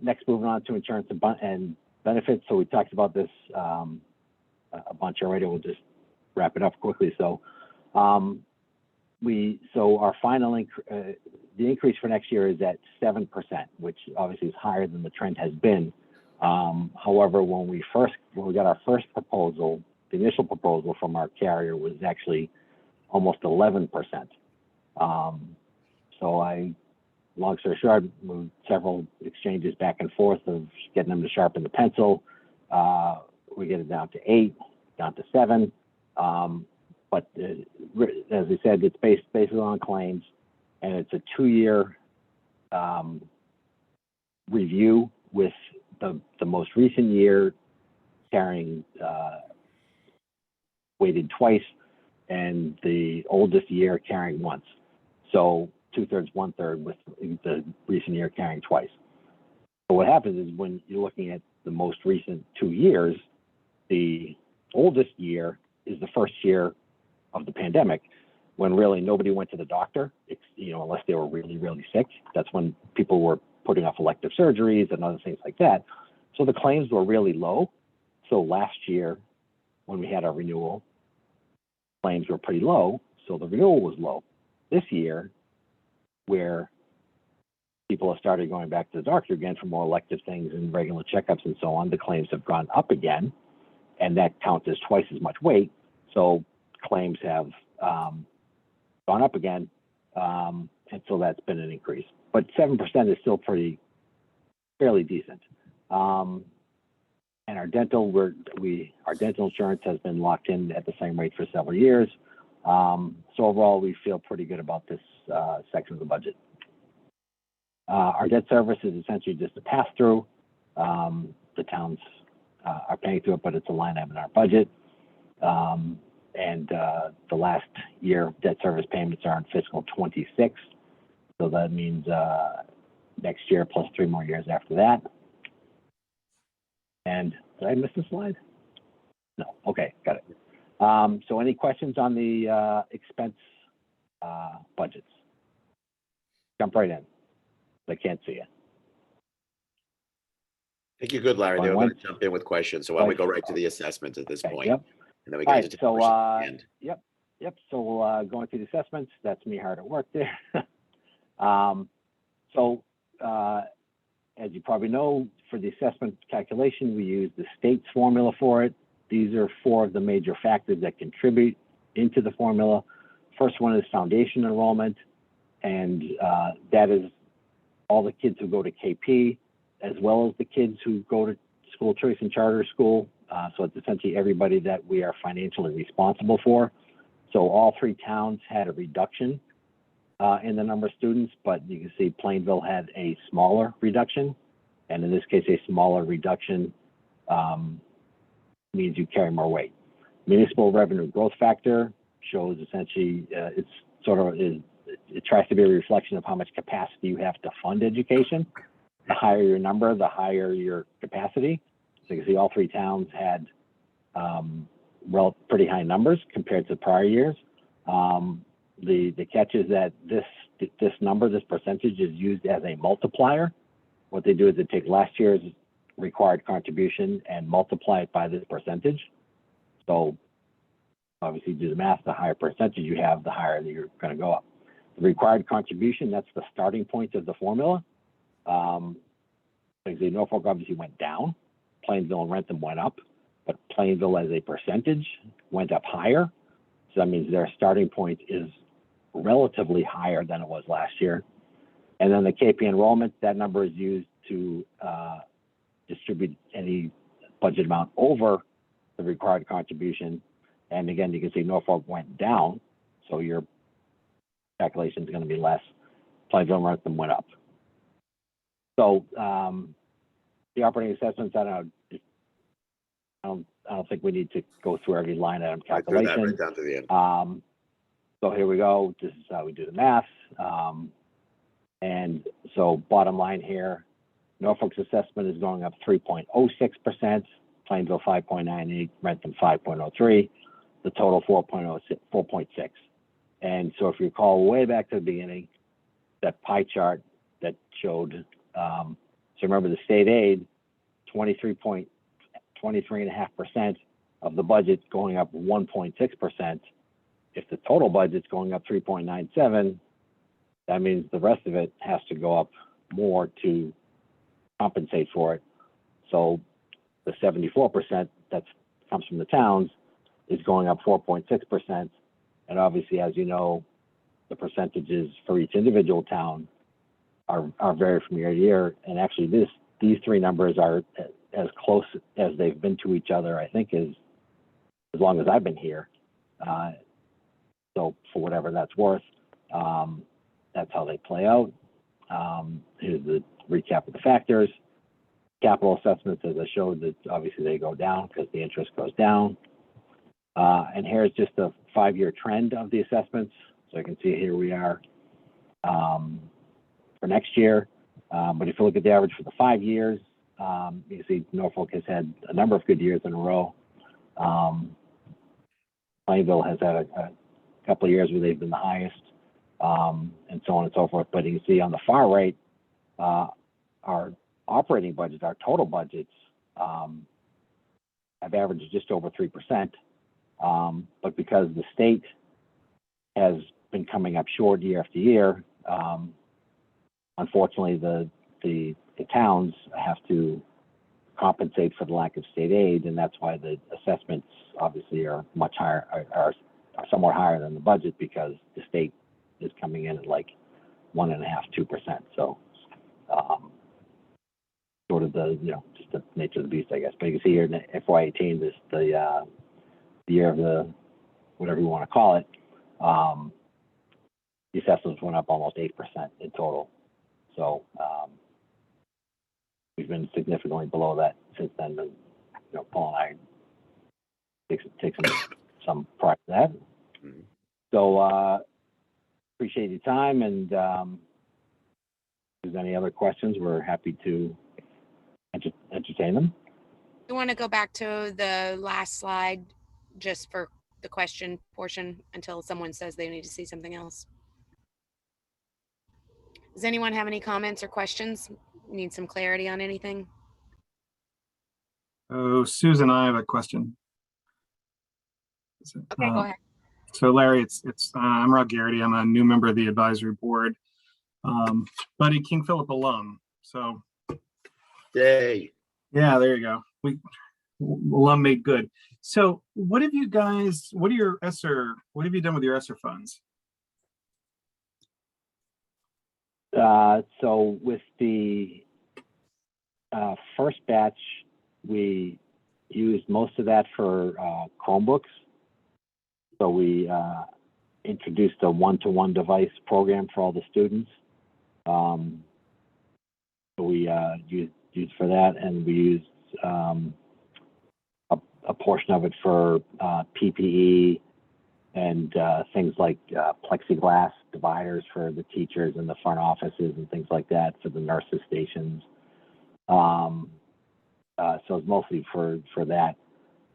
Next, moving on to insurance and benefits. So we talked about this a bunch already. We'll just wrap it up quickly. So our final the increase for next year is at 7%, which obviously is higher than the trend has been. However, when we got our first proposal, the initial proposal from our carrier was actually almost 11%. Long story short, moved several exchanges back and forth of getting them to sharpen the pencil. We get it down to 8, down to 7. But as we said, it's based on claims, and it's a 2-year review with the most recent year carrying weighted twice, and the oldest year carrying once. So 2/3, 1/3 with the recent year carrying twice. So what happens is when you're looking at the most recent 2 years, the oldest year is the first year of the pandemic, when really nobody went to the doctor, unless they were really, really sick. That's when people were putting off elective surgeries and other things like that. So the claims were really low. So last year, when we had our renewal, claims were pretty low, so the renewal was low. This year, where people have started going back to the doctor again for more elective things and regular checkups and so on, the claims have gone up again, and that counts as twice as much weight. So claims have gone up again, and so that's been an increase. But 7% is still fairly decent. And our dental, our dental insurance has been locked in at the same rate for several years. So overall, we feel pretty good about this section of the budget. Our debt service is essentially just a pass-through. The towns are paying through it, but it's a line item in our budget. And the last year debt service payments are in fiscal 26. So that means next year plus 3 more years after that. And did I miss a slide? No. Okay, got it. So any questions on the expense budgets? Jump right in. I can't see it.
I think you're good, Larry. They're going to jump in with questions. So why don't we go right to the assessments at this point?
Yep.
And then we
All
get
right,
to
so
questions at the end.
Yep. So going through the assessments, that's me hard at work there. As you probably know, for the assessment calculation, we use the state's formula for it. These are 4 of the major factors that contribute into the formula. First one is foundation enrollment, and that is all the kids who go to KP, as well as the kids who go to school choice and charter school. So it's essentially everybody that we are financially responsible for. So all 3 towns had a reduction in the number of students, but you can see Plainville had a smaller reduction. And in this case, a smaller reduction means you carry more weight. Municipal revenue growth factor shows essentially it tries to be a reflection of how much capacity you have to fund education. The higher your number, the higher your capacity. So you can see all 3 towns had pretty high numbers compared to prior years. The catch is that this percentage is used as a multiplier. What they do is they take last year's required contribution and multiply it by this percentage. So obviously do the math, the higher percentage you have, the higher that you're going to go up. The required contribution, that's the starting point of the formula. Norfolk obviously went down. Plainville and Rentham went up, but Plainville as a percentage went up higher. So that means their starting point is relatively higher than it was last year. And then the KP enrollment, that number is used to distribute any budget amount over the required contribution. And again, you can see Norfolk went down, so your calculation is going to be less. Plainville and Rentham went up. So the operating assessments, I don't think we need to go through every line item calculation.
Right down to the end.
So here we go. This is how we do the math. And so bottom line here, Norfolk's assessment is going up 3.06%, Plainville 5.98, Rentham 5.03. the total 4.6. And so if you recall way back to the beginning, that pie chart that showed, so remember the state aid, 23.5% of the budget going up 1.6%. If the total budget's going up 3.97, that means the rest of it has to go up more to compensate for it. So the 74% that comes from the towns is going up 4.6%. And obviously, as you know, the percentages for each individual town are vary from year to year. And actually, these three numbers are as close as they've been to each other, I think, as long as I've been here. So for whatever that's worth, that's how they play out. Here's the recap of the factors. Capital assessments, as I showed, that obviously they go down because the interest goes down. And here's just a 5-year trend of the assessments. So you can see here we are for next year. But if you look at the average for the 5 years, you can see Norfolk has had a number of good years in a row. Plainville has had a couple of years where they've been the highest, and so on and so forth. But you can see on the far right, our operating budgets, our total budgets, have averaged just over 3%. But because the state has been coming up short year after year, unfortunately, the towns have to compensate for the lack of state aid, and that's why the assessments obviously are much higher, are somewhat higher than the budget, because the state is coming in at like 1.5%, 2%. So sort of the, just the nature of the beast, I guess. But you can see here in FY18, this the year of the, whatever you want to call it, the assessments went up almost 8% in total. So we've been significantly below that since then. And, Paul and I take some pride in that. So appreciate your time, and if there's any other questions, we're happy to entertain them.
You want to go back to the last slide just for the question portion until someone says they need to see something else? Does anyone have any comments or questions? Need some clarity on anything?
Oh, Susan, I have a question.
Okay, go ahead.
So Larry, I'm Rob Garrity. I'm a new member of the advisory board, but a King Philip alum. So
Yay.
yeah, there you go. Alum made good. So what have you done with your ESSER funds?
So with the first batch, we used most of that for Chromebooks. So we introduced a one-to-one device program for all the students. So we used for that, and we used a portion of it for PPE and things like plexiglass dividers for the teachers in the front offices and things like that for the nurses' stations. So it's mostly for that.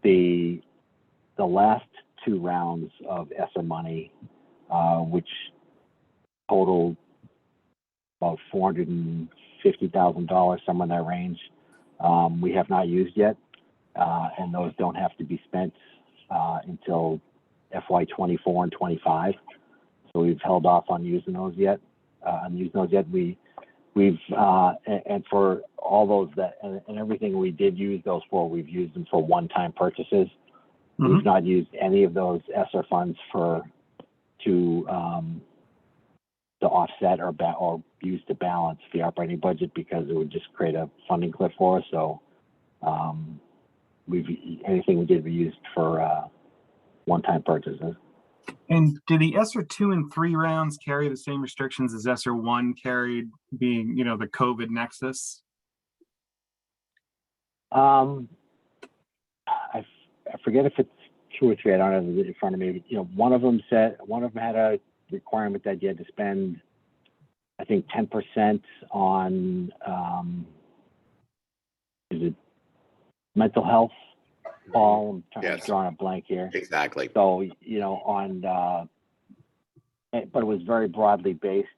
The last 2 rounds of ESSER money, which totaled about $450,000, somewhere in that range, we have not used yet, and those don't have to be spent until FY24 and 25. So we've held off on using those yet. We've and for all those and everything we did use those for, we've used them for one-time purchases. Mm-hmm. We've not used any of those ESSER funds to offset or use to balance the operating budget, because it would just create a funding cliff for us. So anything we did, we used for one-time purchases.
And do the ESSER 2 and 3 rounds carry the same restrictions as ESSER 1 carried, being, the COVID nexus?
I forget if it's 2 or 3. I don't have it in front of me. One of them had a requirement that you had to spend, I think, 10% on is it mental health Paul, I'm
Yes.
drawing a blank here.
Exactly.
So, but it was very broadly based.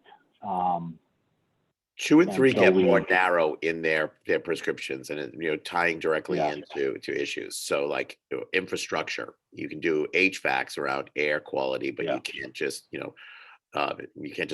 2 and
And
3
so
get
we-
more narrow in their prescriptions, and tying directly
Yeah.
into issues. So like infrastructure, you can do HVACs around air quality, but
Yeah.
you can't just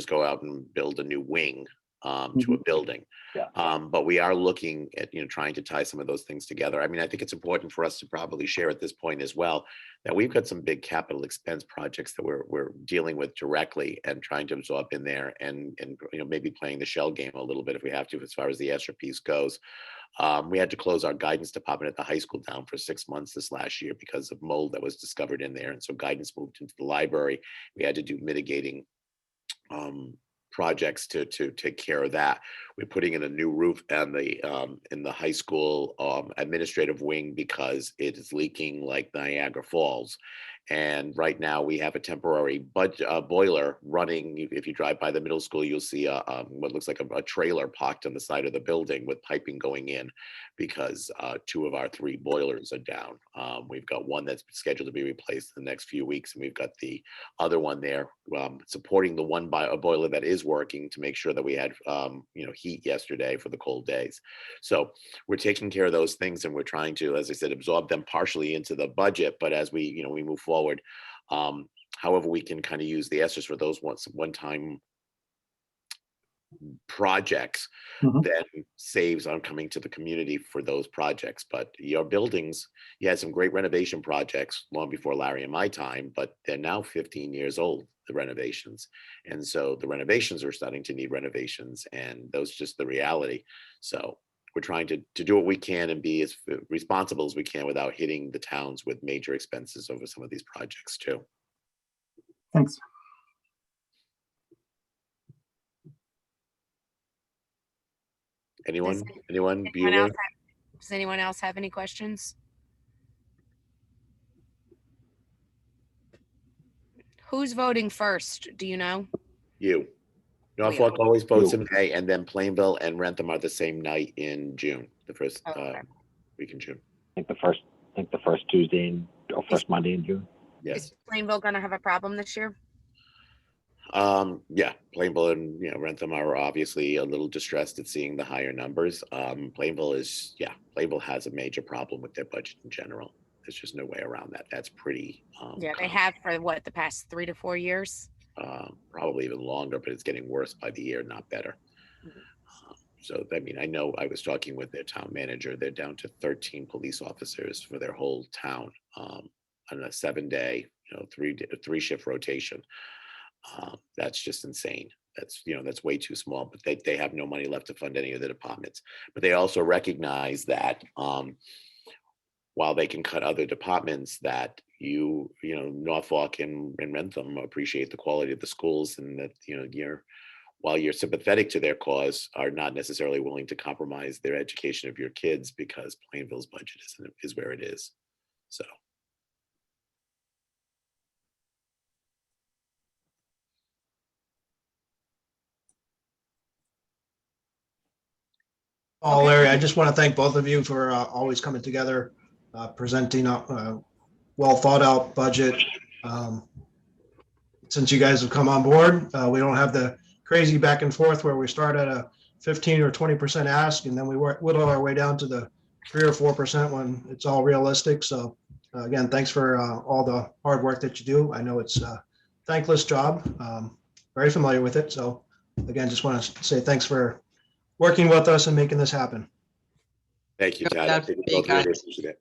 go out and build a new wing to a building.
Yeah.
But we are looking at trying to tie some of those things together. I mean, I think it's important for us to probably share at this point as well that we've got some big capital expense projects that we're dealing with directly and trying to absorb in there, and maybe playing the shell game a little bit if we have to as far as the ESSER piece goes. We had to close our guidance department at the high school down for 6 months this last year because of mold that was discovered in there, and so guidance moved into the library. We had to do mitigating projects to take care of that. We're putting in a new roof in the high school administrative wing because it is leaking like Niagara Falls. And right now we have a temporary boiler running. If you drive by the middle school, you'll see what looks like a trailer parked on the side of the building with piping going in because 2 of our 3 boilers are down. We've got one that's scheduled to be replaced in the next few weeks, and we've got the other one there supporting the one boiler that is working to make sure that we had heat yesterday for the cold days. So we're taking care of those things, and we're trying to, as I said, absorb them partially into the budget. But as we move forward, however we can kind of use the ESSERs for those one-time projects, then saves on coming to the community for those projects. But your buildings, you had some great renovation projects long before Larry and my time, but they're now 15 years old, the renovations. And so the renovations are starting to need renovations, and those just the reality. So we're trying to do what we can and be as responsible as we can without hitting the towns with major expenses over some of these projects too.
Thanks.
Anyone?
Does
Bueller?
anyone else have any questions? Who's voting first? Do you know?
You. Norfolk always votes in May, and then Plainville and Rentham are the same night in June, the first week in June.
I think the first Tuesday or first Monday in June.
Yes.
Is Plainville going to have a problem this year?
Yeah, Plainville and Rentham are obviously a little distressed at seeing the higher numbers. Plainville has a major problem with their budget in general. There's just no way around that. That's pretty.
They have for the past 3 to 4 years.
Probably even longer, but it's getting worse by the year, not better. So, I mean, I know I was talking with their town manager. They're down to 13 police officers for their whole town on a 7-day, 3-shift rotation. That's just insane. That's way too small, but they have no money left to fund any of the departments. But they also recognize that while they can cut other departments, that Norfolk and Rentham appreciate the quality of the schools, and that while you're sympathetic to their cause, are not necessarily willing to compromise their education of your kids because Plainville's budget is where it is. So.
Oh, Larry, I just want to thank both of you for always coming together, presenting a well thought out budget. Since you guys have come on board, we don't have the crazy back and forth where we start at a 15 or 20% ask, and then we whittle our way down to the 3 or 4% when it's all realistic. So again, thanks for all the hard work that you do. I know it's a thankless job, very familiar with it. So again, just want to say thanks for working with us and making this happen.
Thank you, Todd. I think we both really appreciate it.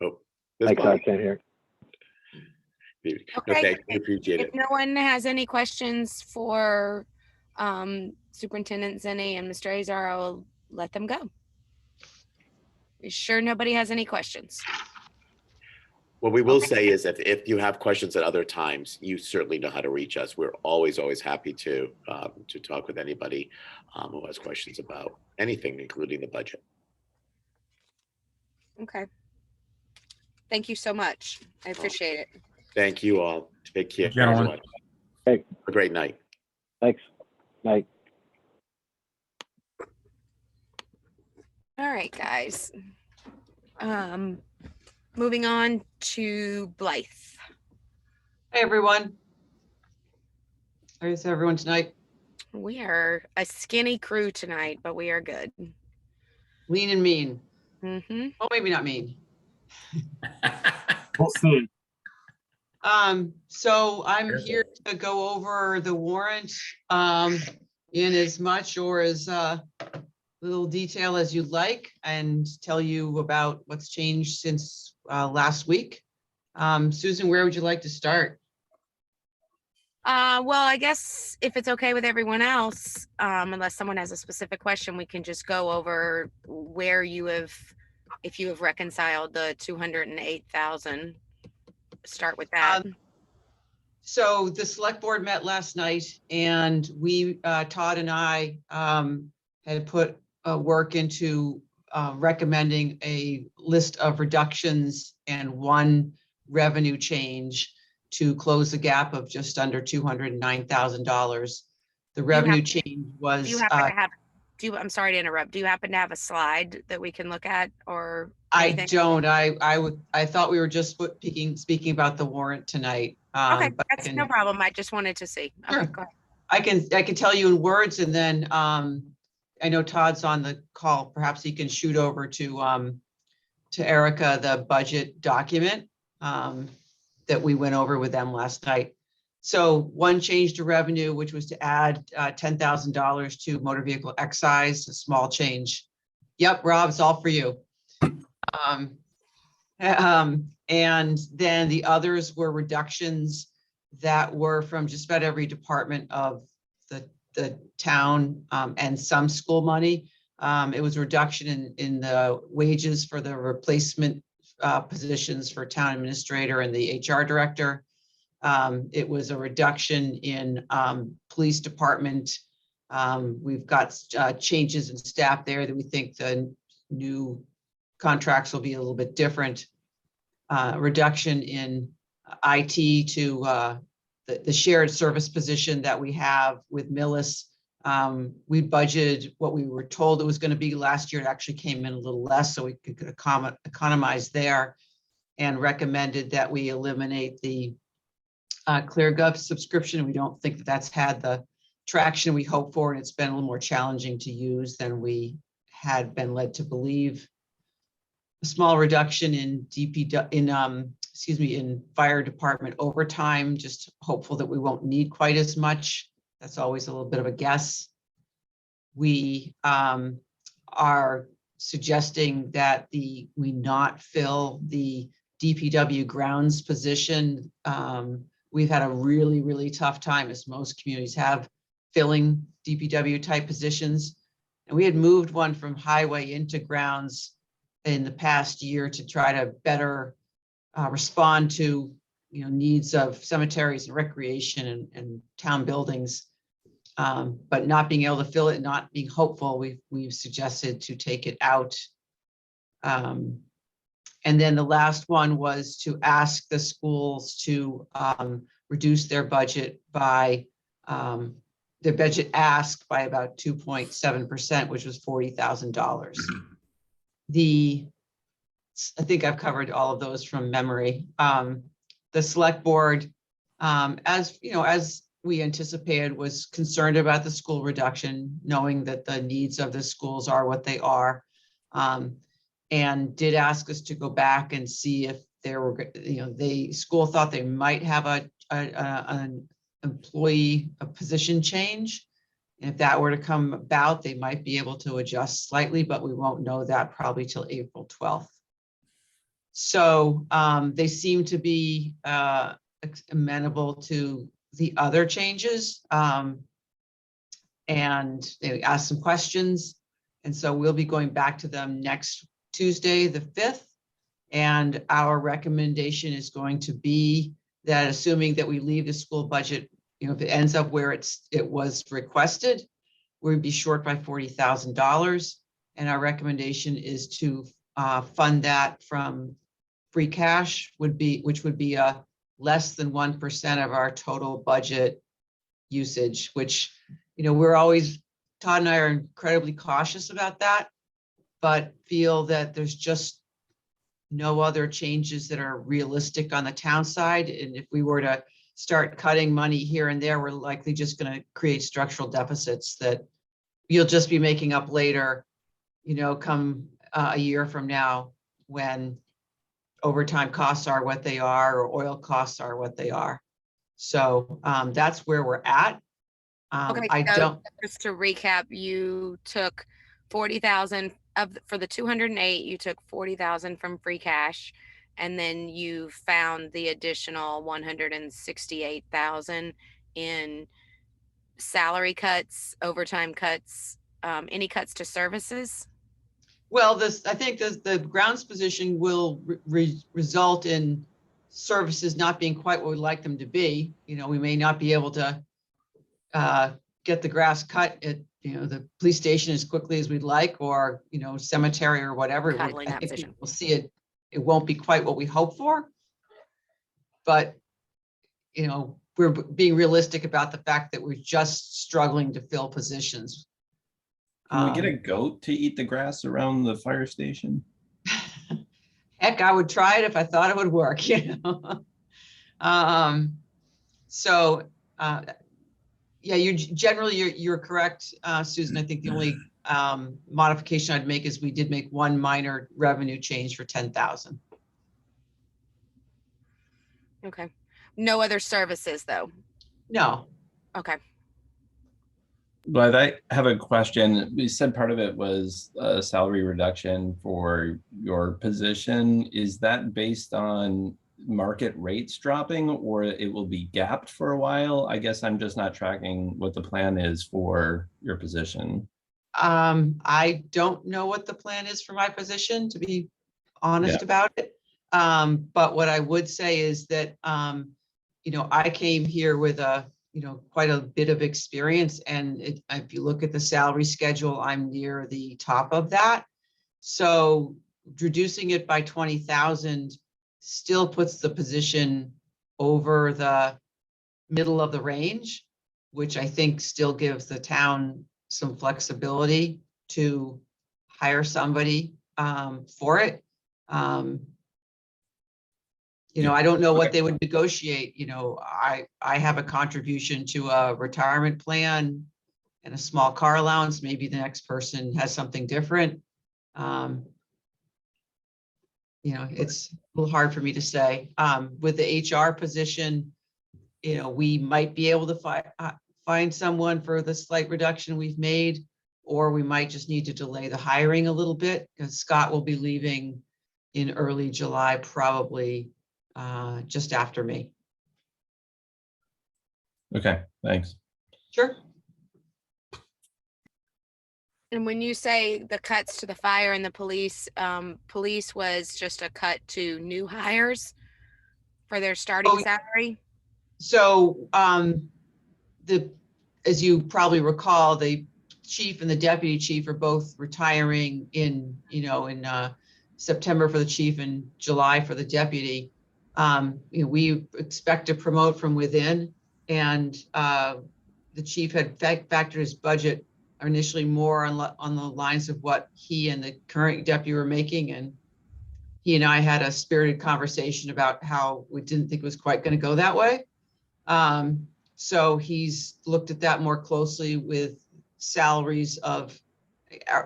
Oh,
Thanks, I can't hear.
Okay, we appreciate it.
If no one has any questions for Superintendent Zenny and Mr. Azar, I will let them go. You sure nobody has any questions?
What we will say is if you have questions at other times, you certainly know how to reach us. We're always happy to talk with anybody who has questions about anything, including the budget.
Okay. Thank you so much. I appreciate it.
Thank you all. Take care.
Gentlemen.
Hey.
Have a great night.
Thanks. Night.
All right, guys. Moving on to Blythe.
Hey, everyone. How is everyone tonight?
We are a skinny crew tonight, but we are good.
Lean and mean.
Mm-hmm.
Oh, maybe not mean.
We'll see.
So I'm here to go over the warrant in as much or as little detail as you'd like and tell you about what's changed since last week. Susan, where would you like to start?
Well, I guess if it's okay with everyone else, unless someone has a specific question, we can just go over where you have, if you have reconciled the 208,000. Start with that.
So the select board met last night and we, Todd and I, had put work into recommending a list of reductions and one revenue change to close the gap of just under $209,000. The revenue change was.
Do you happen to have? I'm sorry to interrupt. Do you happen to have a slide that we can look at, or anything?
I don't. I thought we were just speaking about the warrant tonight.
Okay,
but
that's no problem. I just wanted to see. Okay,
Sure.
go ahead.
I can tell you in words, and then I know Todd's on the call. Perhaps he can shoot over to Erica the budget document that we went over with them last night. So one change to revenue, which was to add $10,000 to motor vehicle excise, a small change. Yep, Rob, it's all for you. And then the others were reductions that were from just about every department of the town and some school money. It was a reduction in the wages for the replacement positions for town administrator and the HR director. It was a reduction in police department. We've got changes in staff there that we think the new contracts will be a little bit different. Reduction in IT to the shared service position that we have with Millis. We budgeted what we were told it was going to be last year. It actually came in a little less, so we could economize there, and recommended that we eliminate the ClearGov subscription. We don't think that that's had the traction we hoped for, and it's been a little more challenging to use than we had been led to believe. A small reduction in in fire department overtime, just hopeful that we won't need quite as much. That's always a little bit of a guess. We are suggesting that we not fill the DPW grounds position. We've had a really, really tough time, as most communities have, filling DPW type positions. And we had moved one from highway into grounds in the past year to try to better respond to needs of cemeteries and recreation and town buildings, but not being able to fill it, not being hopeful, we've suggested to take it out. And then the last one was to ask the schools to reduce their budget by their budget ask by about 2.7%, which was $40,000. I think I've covered all of those from memory. The select board, as we anticipated, was concerned about the school reduction, knowing that the needs of the schools are what they are, and did ask us to go back and see if there were, the school thought they might have an employee, a position change. And if that were to come about, they might be able to adjust slightly, but we won't know that probably till April 12th. So they seem to be amenable to the other changes. And they asked some questions. And so we'll be going back to them next Tuesday, the 5th. And our recommendation is going to be that, assuming that we leave the school budget, if it ends up where it was requested, we'd be short by $40,000. And our recommendation is to fund that from free cash, which would be a less than 1% of our total budget usage, which, we're always, Todd and I are incredibly cautious about that, but feel that there's just no other changes that are realistic on the town side. And if we were to start cutting money here and there, we're likely just going to create structural deficits that you'll just be making up later, come a year from now when overtime costs are what they are or oil costs are what they are. So that's where we're at.
Okay,
I
so
don't,
just to recap, you took 40,000 for the 208, you took 40,000 from free cash, and then you found the additional 168,000 in salary cuts, overtime cuts, any cuts to services?
well, I think the grounds position will result in services not being quite what we'd like them to be. We may not be able to get the grass cut at, the police station as quickly as we'd like, or, cemetery or whatever.
Cuddling
I
that
think
position.
we'll see it. It won't be quite what we hope for. But, we're being realistic about the fact that we're just struggling to fill positions.
Can we get a goat to eat the grass around the fire station?
Heck, I would try it if I thought it would work, So, yeah, you're correct, Susan. I think the only modification I'd make is we did make one minor revenue change for 10,000.
Okay. No other services though?
No.
Okay.
But I have a question. You said part of it was a salary reduction for your position. Is that based on market rates dropping, or it will be gapped for a while? I guess I'm just not tracking what the plan is for your position.
I don't know what the plan is for my position, to be honest about it. But what I would say is that, I came here with quite a bit of experience, and if you look at the salary schedule, I'm near the top of that. So reducing it by 20,000 still puts the position over the middle of the range, which I think still gives the town some flexibility to hire somebody for it. I don't know what they would negotiate. I have a contribution to a retirement plan and a small car allowance. Maybe the next person has something different. It's a little hard for me to say. With the HR position, we might be able to find someone for the slight reduction we've made, or we might just need to delay the hiring a little bit because Scott will be leaving in early July, probably just after me.
Okay, thanks.
Sure.
And when you say the cuts to the fire and the police, police was just a cut to new hires for their starting salary?
So as you probably recall, the chief and the deputy chief are both retiring in September for the chief and July for the deputy. We expect to promote from within, and the chief had factored his budget initially more on the lines of what he and the current deputy were making, and he and I had a spirited conversation about how we didn't think it was quite going to go that way. So he's looked at that more closely with salaries of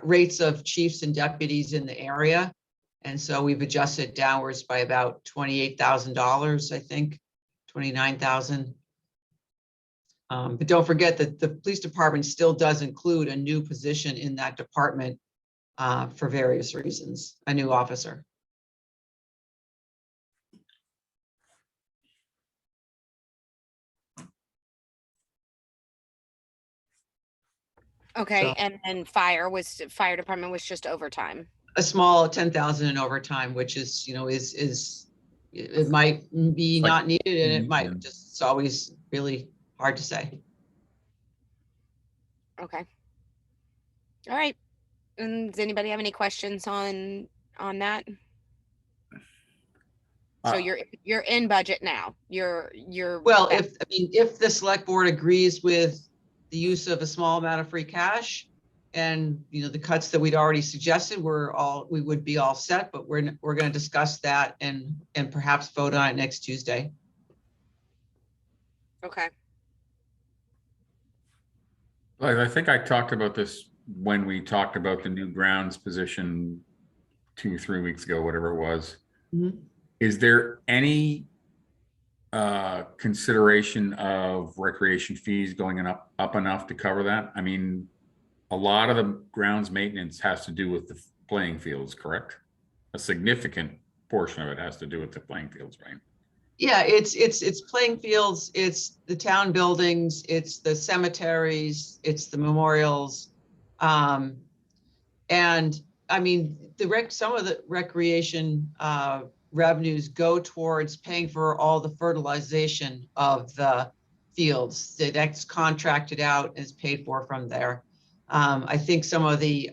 rates of chiefs and deputies in the area. And so we've adjusted downwards by about $28,000, I think, 29,000. But don't forget that the police department still does include a new position in that department for various reasons, a new officer.
Okay,
So-
and then fire department was just overtime.
A small 10,000 in overtime, which is, it might be
It's like-
not needed, and it might
Yeah.
just, it's always really hard to say.
Okay. All right. And does anybody have any questions on that? So you're in budget now. You're
Well, if the select board agrees with the use of a small amount of free cash, And, the cuts that we'd already suggested we would be all set, but we're going to discuss that and perhaps vote on it next Tuesday.
Okay.
I think I talked about this when we talked about the new grounds position 2 or 3 weeks ago, whatever it was.
Mhm.
Is there any consideration of recreation fees going up enough to cover that? I mean, a lot of the grounds maintenance has to do with the playing fields, correct? A significant portion of it has to do with the playing fields, right?
Yeah, it's playing fields, it's the town buildings, it's the cemeteries, it's the memorials. And I mean, some of the recreation revenues go towards paying for all the fertilization of the fields. That's contracted out and is paid for from there. I think some of the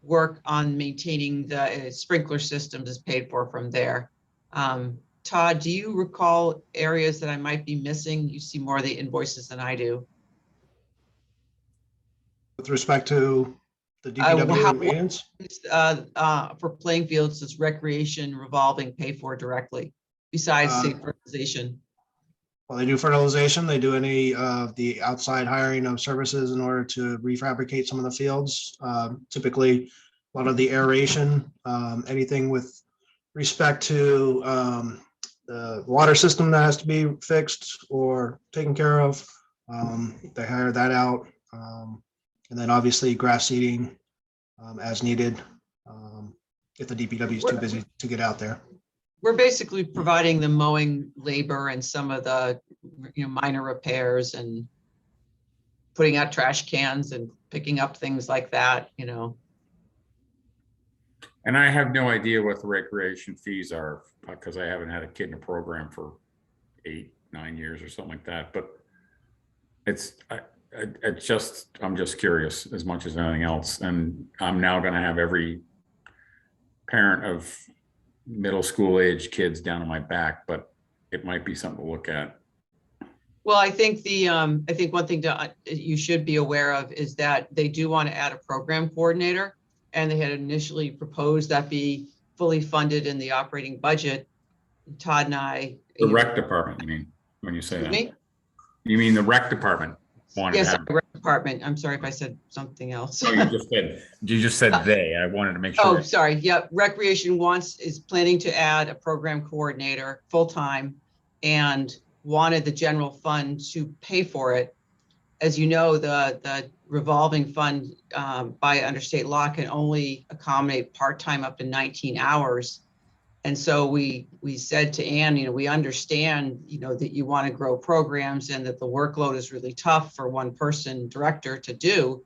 work on maintaining the sprinkler systems is paid for from there. Todd, do you recall areas that I might be missing? You see more of the invoices than I do.
With respect to the DPW maintenance?
For playing fields, does recreation revolving pay for directly besides say fertilization?
Well, they do fertilization. They do any of the outside hiring of services in order to refabricate some of the fields. Typically, a lot of the aeration, anything with respect to the water system that has to be fixed or taken care of. They hire that out. And then obviously grass seeding as needed if the DPW is too busy to get out there.
We're basically providing the mowing labor and some of the minor repairs and putting out trash cans and picking up things like that,
And I have no idea what the recreation fees are because I haven't had a kid in a program for 8, 9 years or something like that. But I'm just curious as much as anything else. And I'm now going to have every parent of middle school age kids down on my back, but it might be something to look at.
Well, I think one thing you should be aware of is that they do want to add a program coordinator, and they had initially proposed that be fully funded in the operating budget. Todd and I.
The rec department, you mean, when you say that?
Me?
You mean the rec department wanted
Yes,
to have?
the rec department. I'm sorry if I said something else.
Oh, you just said they. I wanted to make sure.
Oh, sorry. Yeah, Recreation is planning to add a program coordinator full-time and wanted the general fund to pay for it. As you know, the revolving fund by under state law can only accommodate part-time up to 19 hours. And so we said to Ann, we understand, that you want to grow programs and that the workload is really tough for one person director to do,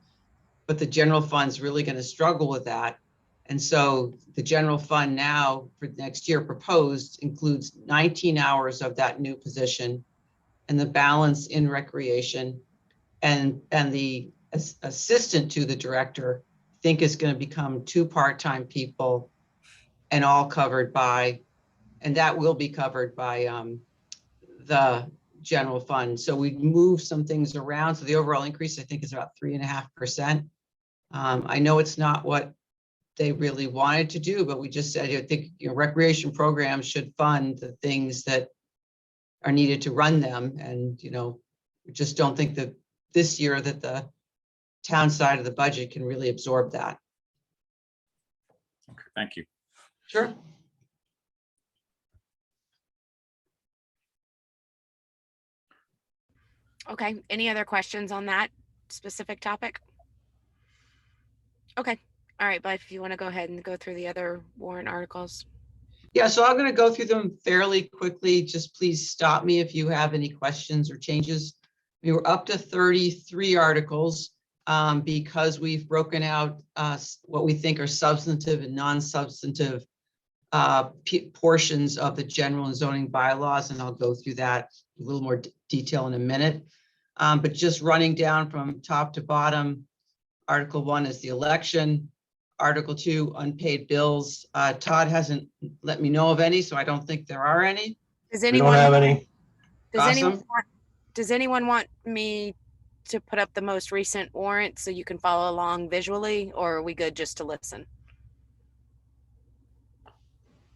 but the general fund's really going to struggle with that. And so the general fund now for next year proposed includes 19 hours of that new position and the balance in recreation, and the assistant to the director I think is going to become 2 part-time people, and all covered by, and that will be covered by the general fund. So we moved some things around. So the overall increase I think is about 3.5%. I know it's not what they really wanted to do, but we just said, I think recreation programs should fund the things that are needed to run them. And, we just don't think that this year that the town side of the budget can really absorb that.
Okay, thank you.
Sure.
Okay, any other questions on that specific topic? Okay, all right, Blythe, if you want to go ahead and go through the other warrant articles.
Yeah, so I'm going to go through them fairly quickly. Just please stop me if you have any questions or changes. We were up to 33 articles because we've broken out what we think are substantive and non-substantive portions of the general and zoning bylaws, and I'll go through that in a little more detail in a minute. But just running down from top to bottom, Article 1 is the election. Article 2, unpaid bills. Todd hasn't let me know of any, so I don't think there are any.
Does
We
anyone
don't have any.
Does
Awesome.
anyone want me to put up the most recent warrant so you can follow along visually, or are we good just to listen?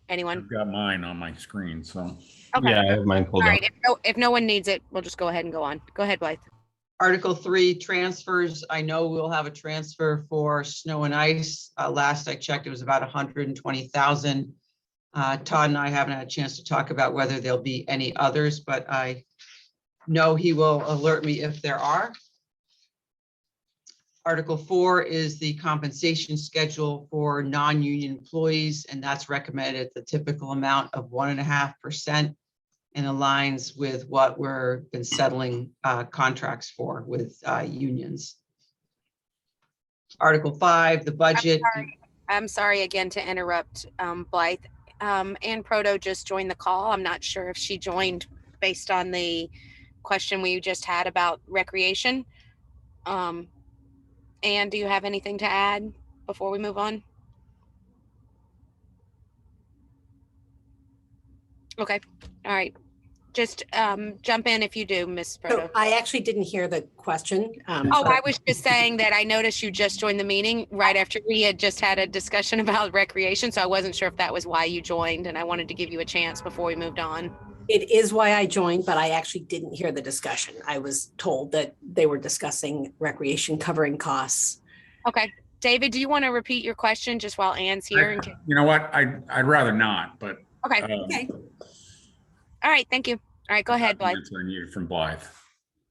Anyone?
I've got mine on my screen, so.
Okay.
Yeah, I have mine pulled
All
up.
right. If no one needs it, we'll just go ahead and go on. Go ahead, Blythe.
Article 3, transfers. I know we'll have a transfer for snow and ice. Last I checked, it was about 120,000. Todd and I haven't had a chance to talk about whether there'll be any others, but I know he will alert me if there are. Article 4 is the compensation schedule for non-union employees, and that's recommended at the typical amount of 1.5%, and aligns with what we're been settling contracts for with unions. Article 5, the budget.
I'm sorry again to interrupt, Blythe. Ann Proto just joined the call. I'm not sure if she joined based on the question we just had about recreation. Ann, do you have anything to add before we move on? Okay. All right. Just jump in if you do, Ms. Proto.
So I actually didn't hear the question.
Oh, I was just saying that I noticed you just joined the meeting right after we had just had a discussion about recreation. So I wasn't sure if that was why you joined, and I wanted to give you a chance before we moved on.
It is why I joined, but I actually didn't hear the discussion. I was told that they were discussing recreation covering costs.
Okay. David, do you want to repeat your question just while Ann's here?
You know what? I'd rather not, but.
Okay.
Okay.
All right. Thank you. All right. Go ahead, Blythe.
Answering you from Blythe.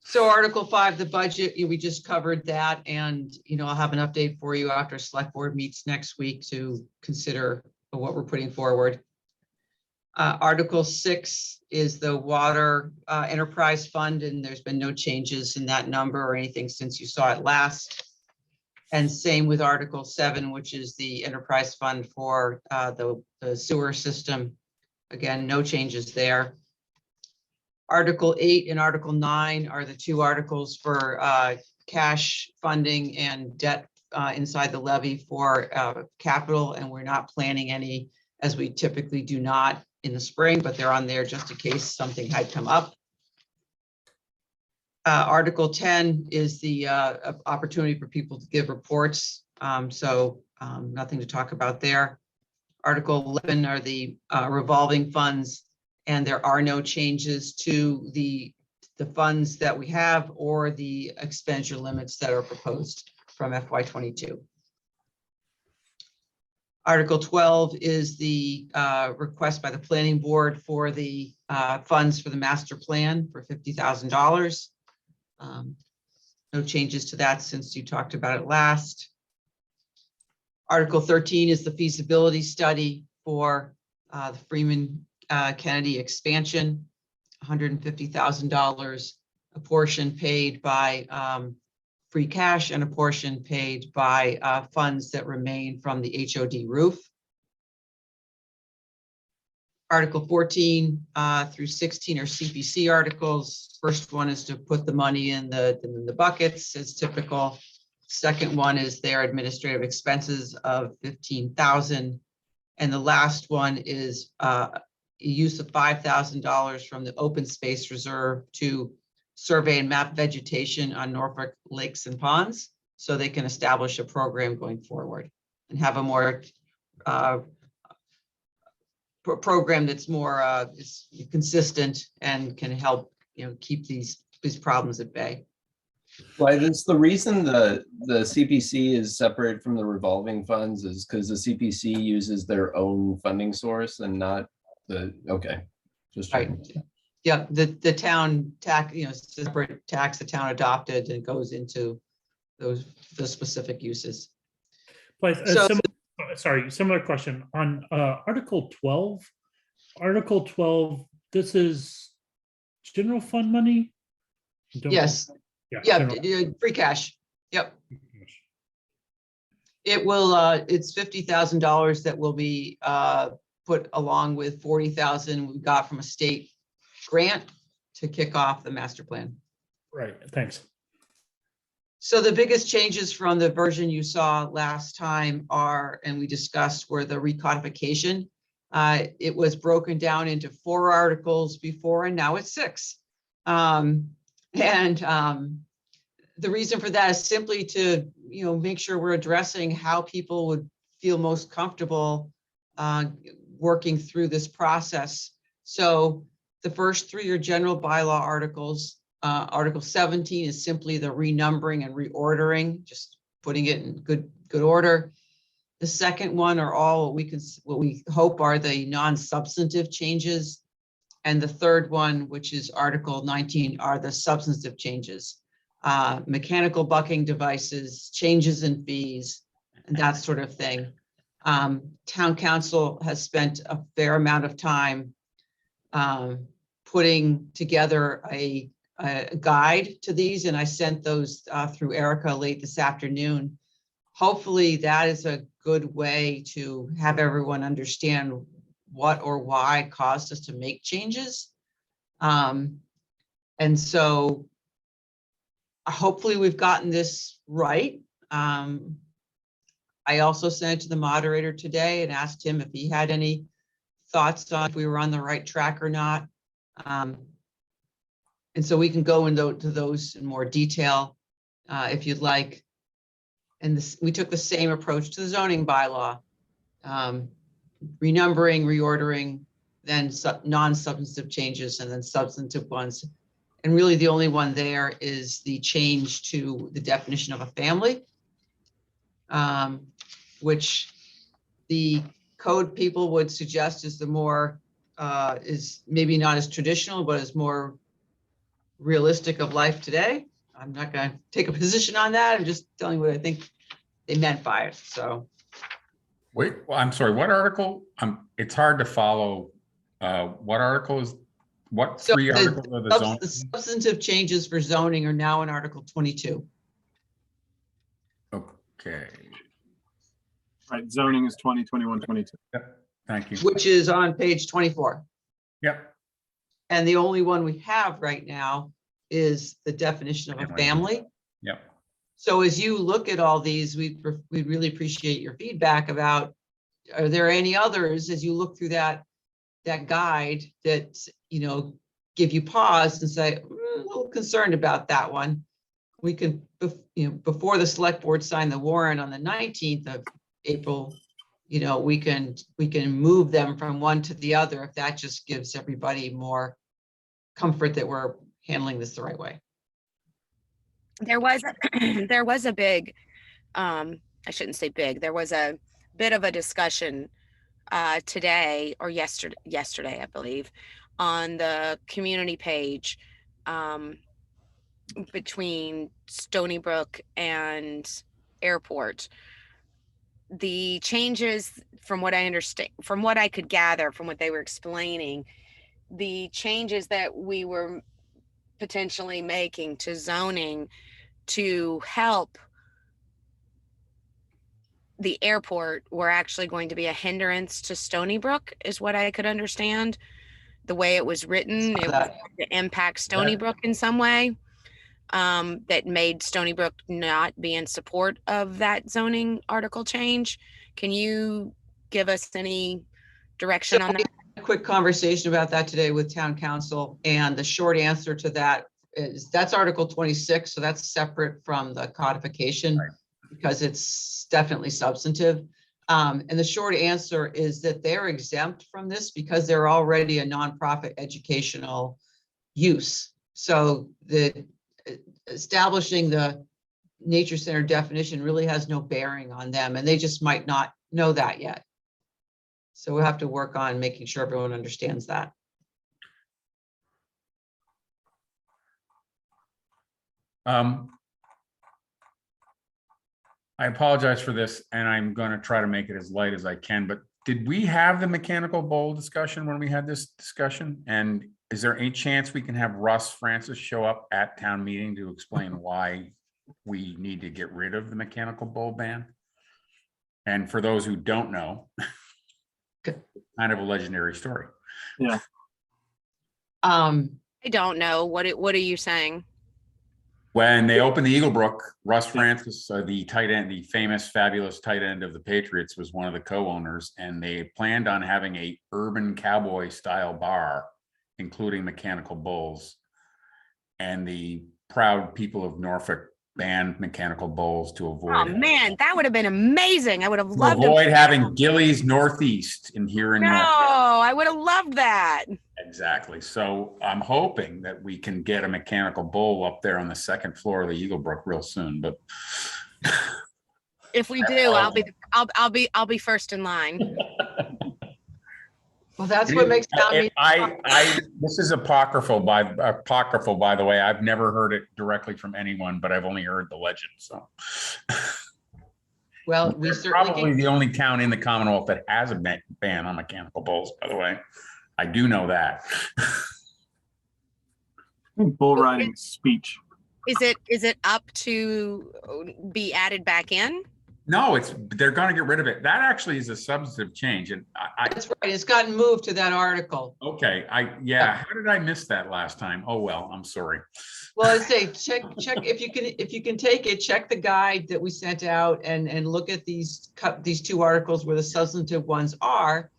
So Article 5, the budget, we just covered that, and I'll have an update for you after select board meets next week to consider what we're putting forward. Article 6 is the water enterprise fund, and there's been no changes in that number or anything since you saw it last. And same with Article 7, which is the enterprise fund for the sewer system. Again, no changes there. Article 8 and Article 9 are the two articles for cash funding and debt inside the levy for capital, and we're not planning any, as we typically do not in the spring, but they're on there just in case something had come up. Article 10 is the opportunity for people to give reports, so nothing to talk about there. Article 11 are the revolving funds, and there are no changes to the funds that we have or the expenditure limits that are proposed from FY22. Article 12 is the request by the planning board for the funds for the master plan for $50,000. No changes to that since you talked about it last. Article 13 is the feasibility study for the Freeman Kennedy expansion, $150,000, a portion paid by free cash and a portion paid by funds that remain from the HOD roof. Article 14 through 16 are CPC articles. First one is to put the money in the buckets as typical. Second one is their administrative expenses of $15,000. And the last one is use of $5,000 from the open space reserve to survey and map vegetation on Norfolk lakes and ponds, so they can establish a program going forward and have a more program that's more is consistent and can help keep these problems at bay.
Why that's the reason the CPC is separate from the revolving funds is because the CPC uses their own funding source and not the, okay. Just
right. Yeah, the town tax, separate tax the town adopted and goes into the specific uses.
But similar question on Article 12. Article 12, this is general fund money?
Yes. Yeah, free cash. Yep. It will, it's $50,000 that will be put along with $40,000 we got from a state grant to kick off the master plan.
Right, thanks.
So the biggest changes from the version you saw last time are, and we discussed, were the recodification. It was broken down into 4 articles before, and now it's 6. the reason for that is simply to, make sure we're addressing how people would feel most comfortable working through this process. So the first three are general bylaw articles. Article 17 is simply the renumbering and reordering, just putting it in good order. The second one are all what we hope are the non-substantive changes. And the third one, which is Article 19, are the substantive changes. Mechanical bucking devices, changes in fees, and that sort of thing. Town council has spent a fair amount of time putting together a guide to these, and I sent those through Erica late this afternoon. Hopefully that is a good way to have everyone understand what or why caused us to make changes. And so hopefully we've gotten this right. I also sent it to the moderator today and asked him if he had any thoughts on if we were on the right track or not. And so we can go into those in more detail if you'd like. And we took the same approach to the zoning bylaw. Renumbering, reordering, then non-substantive changes, and then substantive ones. And really the only one there is the change to the definition of a family, which the code people would suggest is the more, is maybe not as traditional, but is more realistic of life today. I'm not going to take a position on that. I'm just telling you what I think they meant by it. So.
Wait, well, I'm sorry, what article? It's hard to follow. What article is, what
So
three articles are the zoning?
the substantive changes for zoning are now in Article 22.
Okay.
Right, zoning is 20, 21, 22.
Yep, thank you.
Which is on page 24.
Yep.
And the only one we have right now is the definition of a family.
Yep.
So as you look at all these, we'd really appreciate your feedback about, are there any others as you look through that guide that, give you pause and say, a little concerned about that one. We can, before the select board sign the warrant on the 19th of April, we can move them from one to the other if that just gives everybody more comfort that we're handling this the right way.
There was a big, I shouldn't say big, there was a bit of a discussion today or yesterday, I believe, on the community page between Stony Brook and Airport. The changes, from what I understand, from what I could gather from what they were explaining, the changes that we were potentially making to zoning to help the airport were actually going to be a hindrance to Stony Brook, is what I could understand. The way it was written, it was going to impact Stony Brook in some way, that made Stony Brook not be in support of that zoning article change. Can you give us any direction on that?
A quick conversation about that today with town council, and the short answer to that is that's Article 26, so that's separate from the codification, right, because it's definitely substantive. And the short answer is that they're exempt from this because they're already a nonprofit educational use. So the establishing the nature center definition really has no bearing on them, and they just might not know that yet. So we'll have to work on making sure everyone understands that.
I apologize for this, and I'm going to try to make it as light as I can, but did we have the mechanical bowl discussion when we had this discussion? And is there any chance we can have Russ Francis show up at town meeting to explain why we need to get rid of the mechanical bowl ban? And for those who don't know, kind of a legendary story.
Yeah.
I don't know. What are you saying?
When they opened the Eagle Brook, Russ Francis, the tight end, the famous, fabulous tight end of the Patriots, was one of the co-owners, and they planned on having a urban cowboy style bar, including mechanical bulls. And the proud people of Norfolk ban mechanical bulls to
Oh
avoid
man, that would have been amazing. I would have loved to.
avoid having Gillies Northeast in here in
No,
Norfolk.
I would have loved that.
Exactly. So I'm hoping that we can get a mechanical bull up there on the second floor of the Eagle Brook real soon. But
If we do, I'll be first in line.
Well, that's what makes town meeting.
This is apocryphal by the way. I've never heard it directly from anyone, but I've only heard the legend. So
Well, we
we're
certainly
probably
can.
the only town in the Commonwealth that has a ban on mechanical bulls, by the way. I do know that.
Bull riding speech.
Is it up to be added back in?
No, they're going to get rid of it. That actually is a substantive change. And
That's right. It's gotten moved to that article.
okay. How did I miss that last time? Oh, well, I'm sorry.
Well, I say check if you can take it, check the guide that we sent out and look at these two articles where the substantive ones are,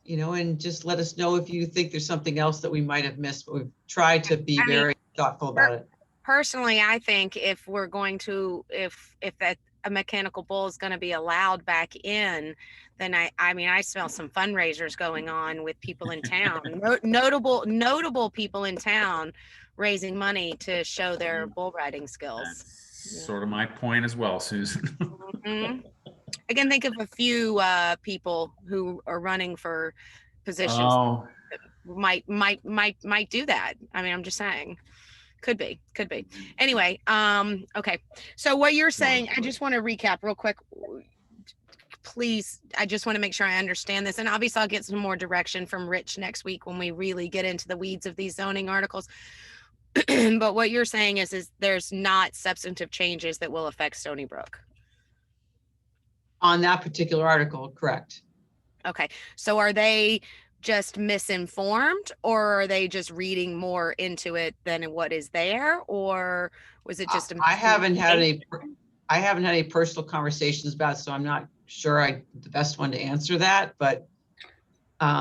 and just let us know if you think there's something else that we might have missed. But we've tried to be very thoughtful about it.
Personally, I think if we're going to, if a mechanical bull is going to be allowed back in, then I smell some fundraisers going on with people in town, notable people in town raising money to show their bull riding skills.
That's sort of my point as well, Susan.
Mm-hmm. I can think of a few people who are running for positions might do that. I mean, I'm just saying. Could be. Anyway, okay. So what you're saying, I just want to recap real quick. Please, I just want to make sure I understand this. And obviously I'll get some more direction from Rich next week when we really get into the weeds of these zoning articles. But what you're saying is there's not substantive changes that will affect Stony Brook.
On that particular article, correct.
Okay. So are they just misinformed, or are they just reading more into it than what is there, or was it just
I haven't had any personal conversations about it, so I'm not sure the best one to answer that, but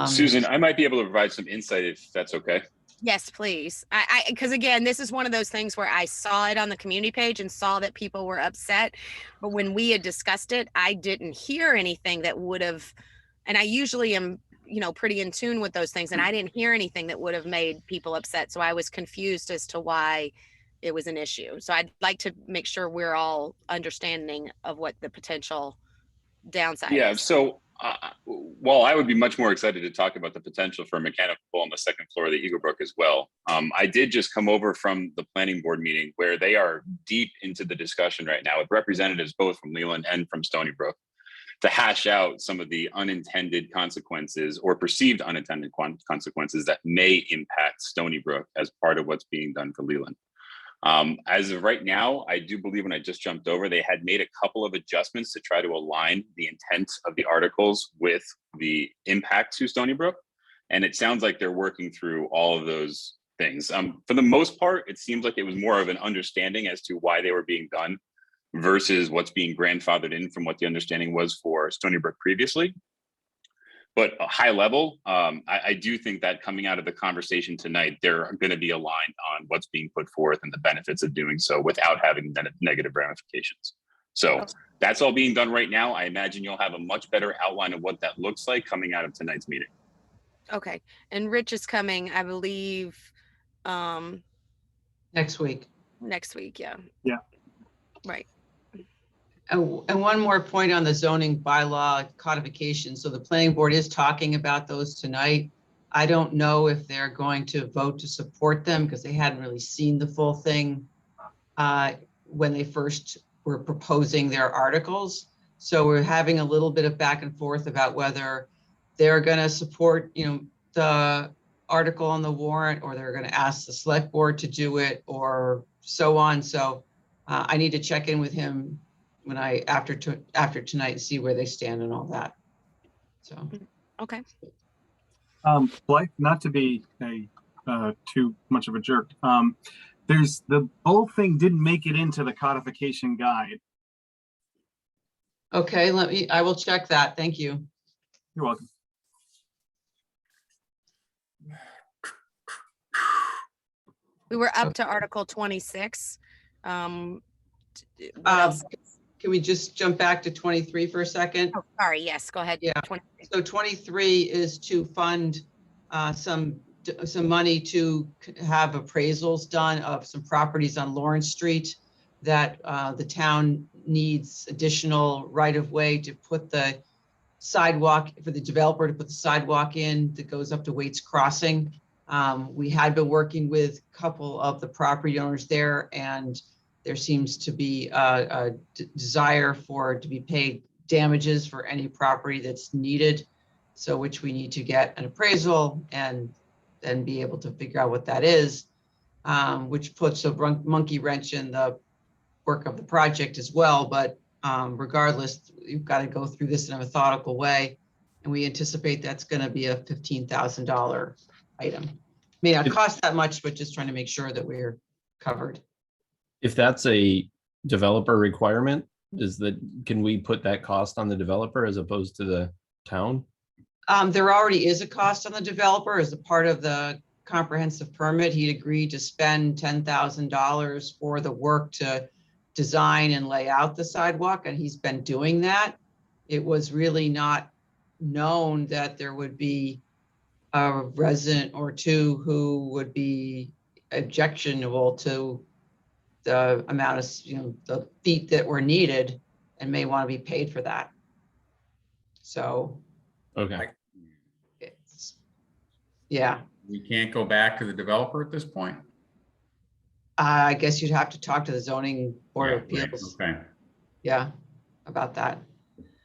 Susan, I might be able to provide some insight if that's okay.
Yes, please. Because again, this is one of those things where I saw it on the community page and saw that people were upset, but when we had discussed it, I didn't hear anything that would have, and I usually am pretty in tune with those things. And I didn't hear anything that would have made people upset. So I was confused as to why it was an issue. So I'd like to make sure we're all understanding of what the potential downside is.
Yeah, so while I would be much more excited to talk about the potential for a mechanical bull on the second floor of the Eagle Brook as well, I did just come over from the planning board meeting where they are deep into the discussion right now with representatives both from Leland and from Stony Brook to hash out some of the unintended consequences or perceived unintended consequences that may impact Stony Brook as part of what's being done for Leland. As of right now, I do believe when I just jumped over, they had made a couple of adjustments to try to align the intent of the articles with the impact to Stony Brook. And it sounds like they're working through all of those things. For the most part, it seems like it was more of an understanding as to why they were being done versus what's being grandfathered in from what the understanding was for Stony Brook previously. But a high level, I do think that coming out of the conversation tonight, they're going to be aligned on what's being put forth and the benefits of doing so without having negative ramifications. So that's all being done right now. I imagine you'll have a much better outline of what that looks like coming out of tonight's meeting.
Okay. And Rich is coming, I believe,
next week.
Next week. Yeah.
Yeah.
Right.
And one more point on the zoning bylaw codification. So the planning board is talking about those tonight. I don't know if they're going to vote to support them because they hadn't really seen the full thing when they first were proposing their articles. So we're having a little bit of back and forth about whether they're going to support, the article on the warrant, or they're going to ask the select board to do it, or so on. So I need to check in with him when after tonight and see where they stand and all that. So
okay.
Blythe, not to be too much of a jerk. There's the whole thing didn't make it into the codification guide.
Okay, I will check that. Thank you.
You're welcome.
We were up to Article 26. what
Um,
else?
Can we just jump back to 23 for a second?
Oh, sorry, yes, go ahead.
Yeah.
23.
So 23 is to fund some money to have appraisals done of some properties on Lawrence Street that the town needs additional right-of-way to put the sidewalk, for the developer to put the sidewalk in that goes up to Waits Crossing. We had been working with a couple of the property owners there, and there seems to be a desire to be paid damages for any property that's needed. So which we need to get an appraisal and then be able to figure out what that is, which puts a monkey wrench in the work of the project as well. But regardless, you've got to go through this in a methodical way. And we anticipate that's going to be a $15,000 item. May not cost that much, but just trying to make sure that we're covered.
If that's a developer requirement, can we put that cost on the developer as opposed to the town?
There already is a cost on the developer as a part of the comprehensive permit. He'd agreed to spend $10,000 for the work to design and lay out the sidewalk, and he's been doing that. It was really not known that there would be a resident or two who would be objectionable to the amount of, the feet that were needed and may want to be paid for that. So,
Okay.
yeah,
We can't go back to the developer at this point?
I guess you'd have to talk to the zoning board of
Yeah, right,
appeals.
okay,
Yeah, about that.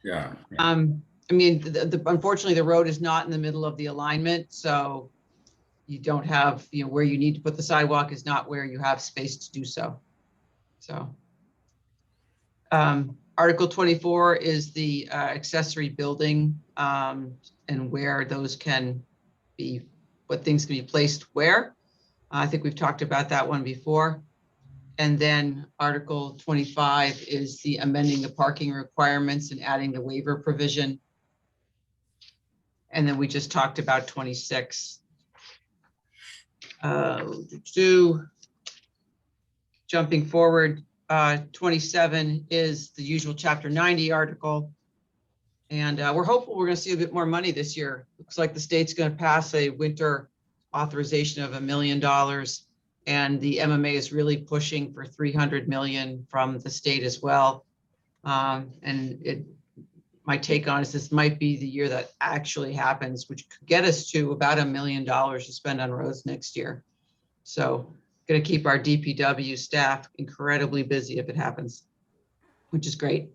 yeah.
I mean, unfortunately, the road is not in the middle of the alignment, so you don't have, where you need to put the sidewalk is not where you have space to do so. So, Article 24 is the accessory building, and where those can be, what things can be placed where. I think we've talked about that one before. And then Article 25 is the amending the parking requirements and adding the waiver provision. And then we just talked about 26. Jumping forward, 27 is the usual Chapter 90 article. And we're hopeful we're going to see a bit more money this year. Looks like the state's going to pass a winter authorization of $1 million. And the MMA is really pushing for 300 million from the state as well. My take on is this might be the year that actually happens, which could get us to about $1 million to spend on roads next year. So going to keep our DPW staff incredibly busy if it happens, which is great.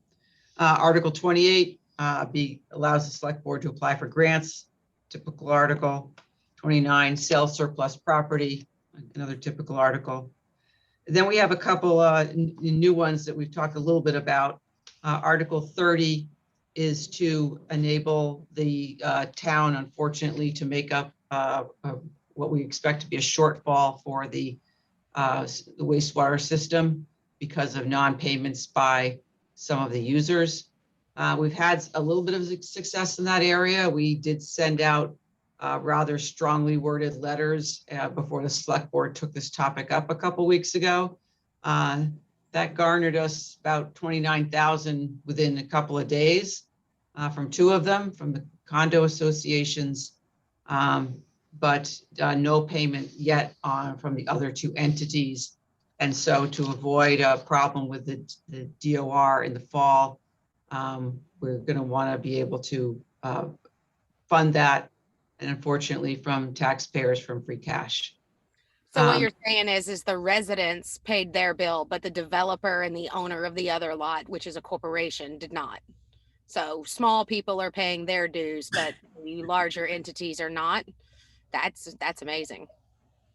Article 28 allows the select board to apply for grants, typical article. 29, sell surplus property, another typical article. Then we have a couple new ones that we've talked a little bit about. Article 30 is to enable the town, unfortunately, to make up what we expect to be a shortfall for the wastewater system because of non-payments by some of the users. We've had a little bit of success in that area. We did send out rather strongly worded letters before the select board took this topic up a couple weeks ago. That garnered us about 29,000 within a couple of days from two of them, from the condo associations, but no payment yet from the other two entities. And so to avoid a problem with the DOR in the fall, we're going to want to be able to fund that, and unfortunately from taxpayers from free cash.
So what you're saying is the residents paid their bill, but the developer and the owner of the other lot, which is a corporation, did not. So small people are paying their dues, but the larger entities are not. That's amazing.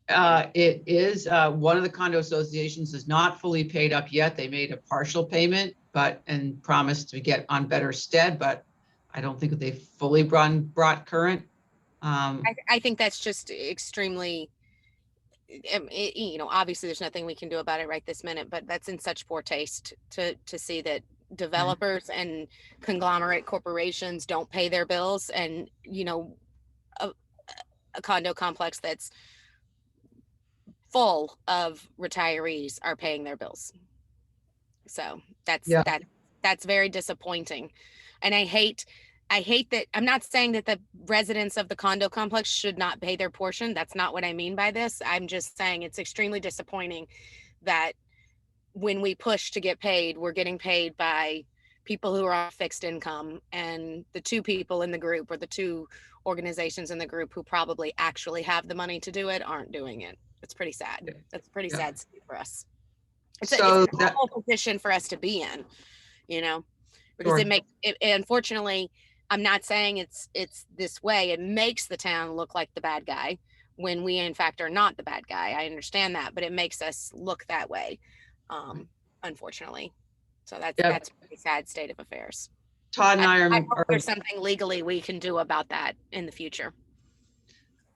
It is one of the condo associations is not fully paid up yet. They made a partial payment, and promised to get on better stead, but I don't think that they fully brought current.
I think that's just extremely, obviously there's nothing we can do about it right this minute, but that's in such poor taste to see that developers and conglomerate corporations don't pay their bills, and a condo complex that's full of retirees are paying their bills. So that's
Yeah.
that's very disappointing. And I hate that. I'm not saying that the residents of the condo complex should not pay their portion. That's not what I mean by this. I'm just saying it's extremely disappointing that when we push to get paid, we're getting paid by people who are on fixed income, and the two people in the group, or the two organizations in the group who probably actually have the money to do it, aren't doing it. It's pretty sad. That's a pretty
Yeah.
sad state for us. It's
So
a
that,
normal position for us to be in, you know, because
Sure.
it makes it, unfortunately, I'm not saying it's this way. It makes the town look like the bad guy when we in fact are not the bad guy. I understand that, but it makes us look that way, unfortunately. So that's a pretty sad state of affairs.
Todd and I
I
are,
hope there's something legally we can do about that in the future.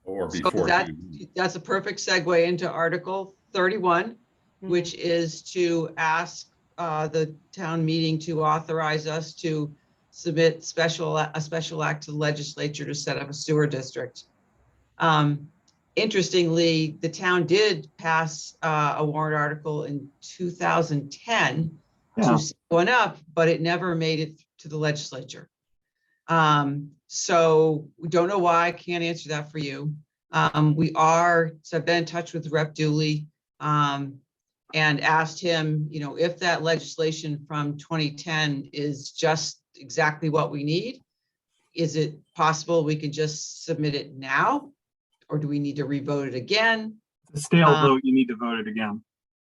Or
so
before.
that's a perfect segue into Article 31, which is to ask the town meeting to authorize us to submit a special act to the legislature to set up a sewer district. Interestingly, the town did pass a warrant article in 2010 to set one up, but it never made it to the legislature. So we don't know why. I can't answer that for you. So I've been in touch with Rep. Dooley and asked him, you know, if that legislation from 2010 is just exactly what we need, is it possible we can just submit it now? Or do we need to revote it again?
The stale vote, you need to vote it again.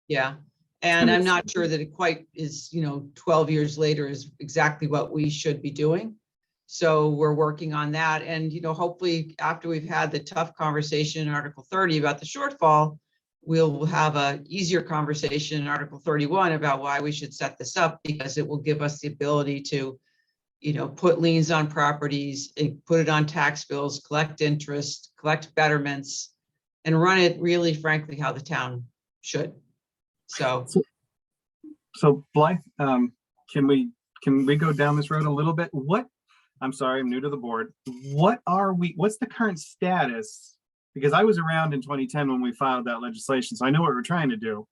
Yeah. And I'm not sure that it quite is, you know, 12 years later is exactly what we should be doing. So we're working on that. And, you know, hopefully after we've had the tough conversation in Article 30 about the shortfall, we'll have an easier conversation in Article 31 about why we should set this up, because it will give us the ability to, you know, put liens on properties, put it on tax bills, collect interest, collect betterments, and run it really, frankly, how the town should. So
Blythe, can we go down this road a little bit? I'm sorry, I'm new to the board. What's the current status? Because I was around in 2010 when we filed that legislation, so I know what we're trying to do.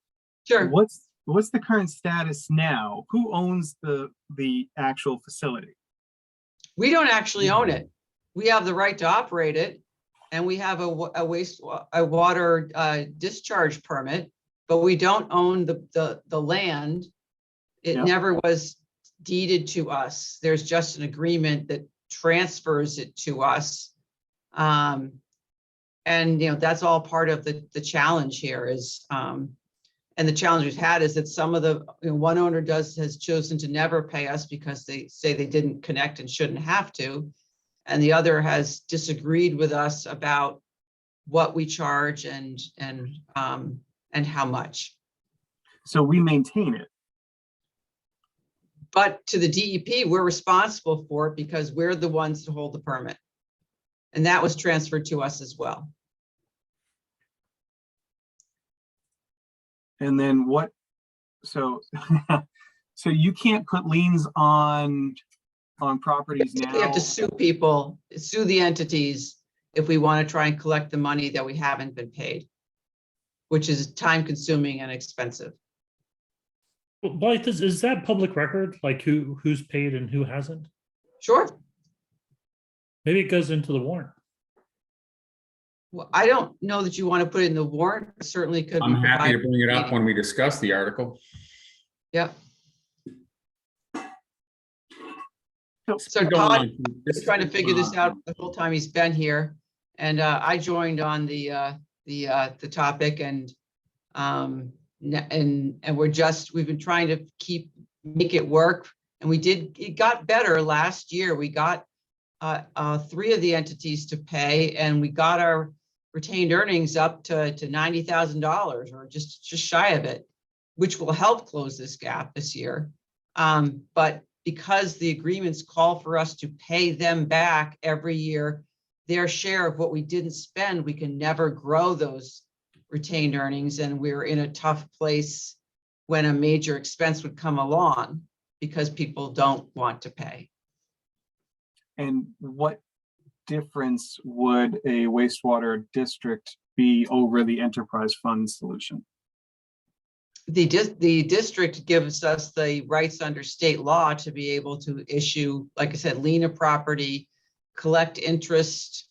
Sure.
What's the current status now? Who owns the actual facility?
We don't actually own it. We have the right to operate it, and we have a water discharge permit, but we don't own the land. It never was deeded to us. There's just an agreement that transfers it to us. And, you know, that's all part of the challenge here is, and the challenge we've had is that some of the, you know, one owner has chosen to never pay us because they say they didn't connect and shouldn't have to. And the other has disagreed with us about what we charge and how much.
So we maintain it.
But to the DEP, we're responsible for it because we're the ones to hold the permit. And that was transferred to us as well.
And then what, so you can't put liens on properties now?
We have to sue people, sue the entities if we want to try and collect the money that we haven't been paid, which is time consuming and expensive.
Blythe, is that public record? Like who's paid and who hasn't?
Sure.
Maybe it goes into the warrant.
Well, I don't know that you want to put it in the warrant. Certainly could.
I'm happy to bring it up when we discuss the article.
Yep. So Todd is trying to figure this out the whole time he's been here, and I joined on the topic, and we've been trying to make it work, and it got better last year. We got 3 of the entities to pay, and we got our retained earnings up to $90,000 or just shy of it, which will help close this gap this year. But because the agreements call for us to pay them back every year their share of what we didn't spend, we can never grow those retained earnings, and we're in a tough place when a major expense would come along because people don't want to pay.
And what difference would a wastewater district be over the enterprise fund solution?
the district gives us the rights under state law to be able to issue, like I said, lien a property, collect interest,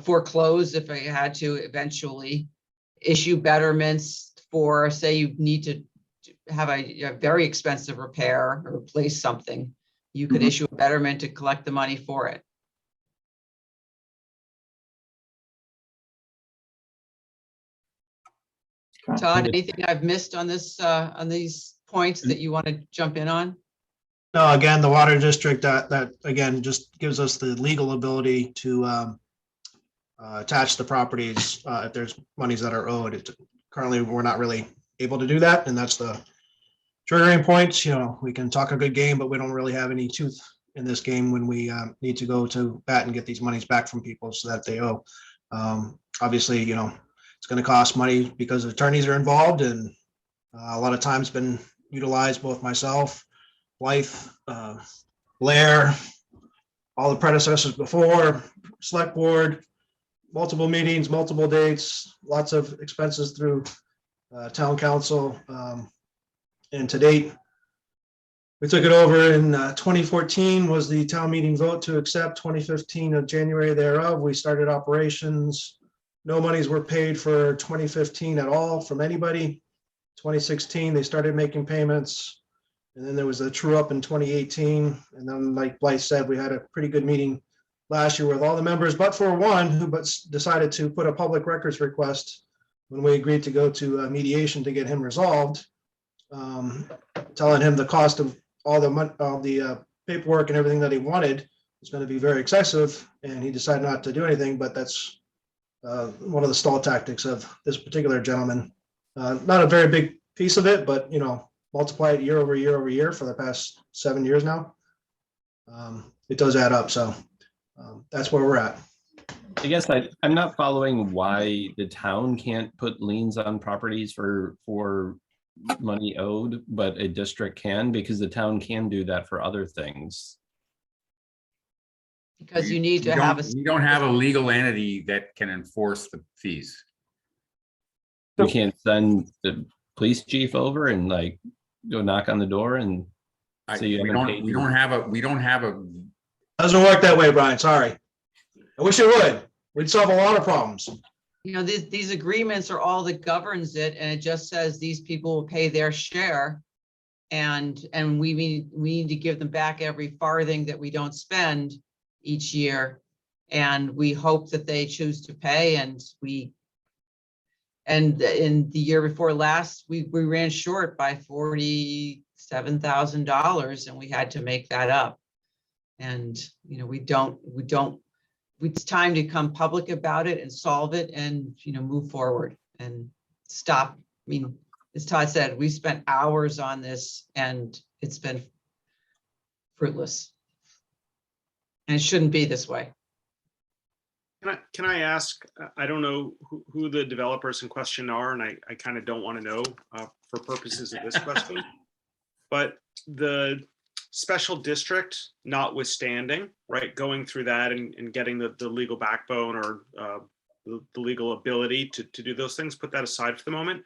foreclose if I had to eventually, issue betterments for, say you need to have a very expensive repair or replace something. You could issue a betterment to collect the money for it. Todd, anything I've missed on this, on these points that you want to jump in on?
No, again, the water district, that again, just gives us the legal ability to attach the properties if there's monies that are owed. Currently, we're not really able to do that, and that's the triggering points. We can talk a good game, but we don't really have any tooth in this game when we need to go to bat and get these monies back from people so that they owe. Obviously, it's going to cost money because attorneys are involved, and a lot of times been utilized, both myself, Blythe, Blair, all the predecessors before, select board, multiple meetings, multiple dates, lots of expenses through town council. And to date, we took it over in 2014 was the town meeting vote to accept. 2015 of January thereof, we started operations. No monies were paid for 2015 at all from anybody. 2016, they started making payments. And then there was a true up in 2018. And then, like Blythe said, we had a pretty good meeting last year with all the members, but for one who decided to put a public records request when we agreed to go to mediation to get him resolved, telling him the cost of all the paperwork and everything that he wanted was going to be very excessive, and he decided not to do anything. But that's one of the stall tactics of this particular gentleman. Not a very big piece of it, but multiply it year over year over year for the past 7 years now. It does add up. So that's where we're at.
I guess I'm not following why the town can't put liens on properties for money owed, but a district can, because the town can do that for other things.
Because you need to have a.
You don't have a legal entity that can enforce the fees.
We can't send the police chief over and go knock on the door and say you haven't paid.
We don't have a.
Doesn't work that way, Brian. Sorry. I wish it would. We'd solve a lot of problems.
These agreements are all that governs it, and it just says these people will pay their share, and we need to give them back every farthing that we don't spend each year, and we hope that they choose to pay. And in the year before last, we ran short by $47,000, and we had to make that up. And it's time to come public about it and solve it and move forward and stop. As Todd said, we spent hours on this and it's been fruitless, and it shouldn't be this way.
Can I ask, I don't know who the developers in question are, and I kind of don't want to know for purposes of this question, but the special district notwithstanding, right, going through that and getting the legal backbone or the legal ability to do those things, put that aside for the moment.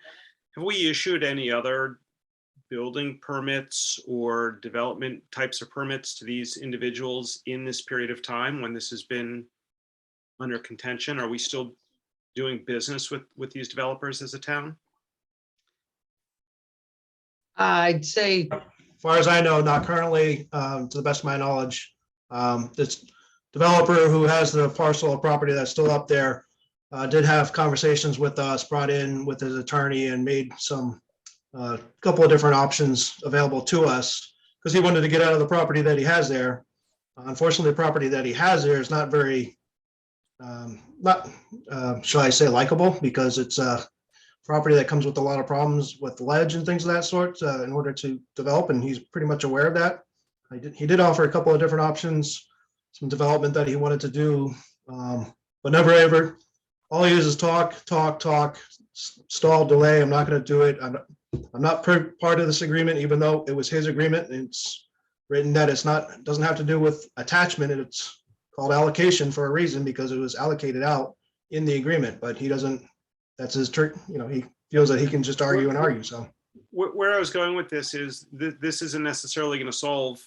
Have we issued any other building permits or development types of permits to these individuals in this period of time when this has been under contention? Are we still doing business with these developers as a town?
I'd say,
As far as I know, not currently, to the best of my knowledge. This developer who has the parcel of property that's still up there did have conversations with us, brought in with his attorney, and made some couple of different options available to us because he wanted to get out of the property that he has there. Unfortunately, the property that he has there is not very, shall I say, likable, because it's property that comes with a lot of problems with ledge and things of that sort in order to develop, and he's pretty much aware of that. He did offer a couple of different options, some development that he wanted to do, but never ever. All he is talk, stall, delay. I'm not going to do it. I'm not part of this agreement, even though it was his agreement. It's written that it doesn't have to do with attachment. It's called allocation for a reason, because it was allocated out in the agreement, but he doesn't. That's his trick. He feels that he can just argue and argue. So
where I was going with this is this isn't necessarily going to solve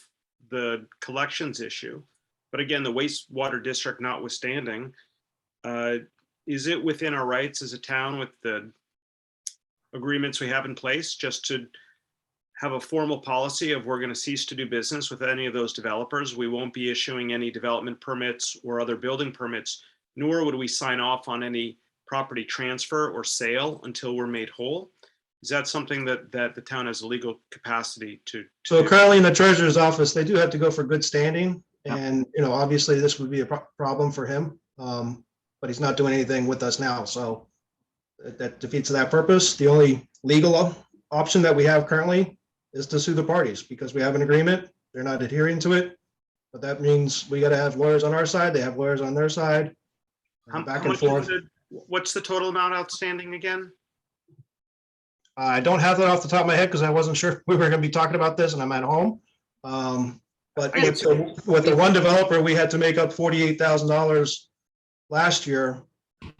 the collections issue. But again, the wastewater district notwithstanding, is it within our rights as a town with the agreements we have in place just to have a formal policy of we're going to cease to do business with any of those developers? We won't be issuing any development permits or other building permits, nor would we sign off on any property transfer or sale until we're made whole. Is that something that the town has a legal capacity to
So
do?
currently in the treasurer's office, they do have to go for good standing. And, obviously this would be a problem for him. But he's not doing anything with us now. So that defeats that purpose. The only legal option that we have currently is to sue the parties because we have an agreement. They're not adhering to it. But that means we got to have lawyers on our side. They have lawyers on their side. Back and forth.
What's the total amount outstanding again?
I don't have that off the top of my head because I wasn't sure we were going to be talking about this and I'm at home. But with the one developer, we had to make up $48,000 last year.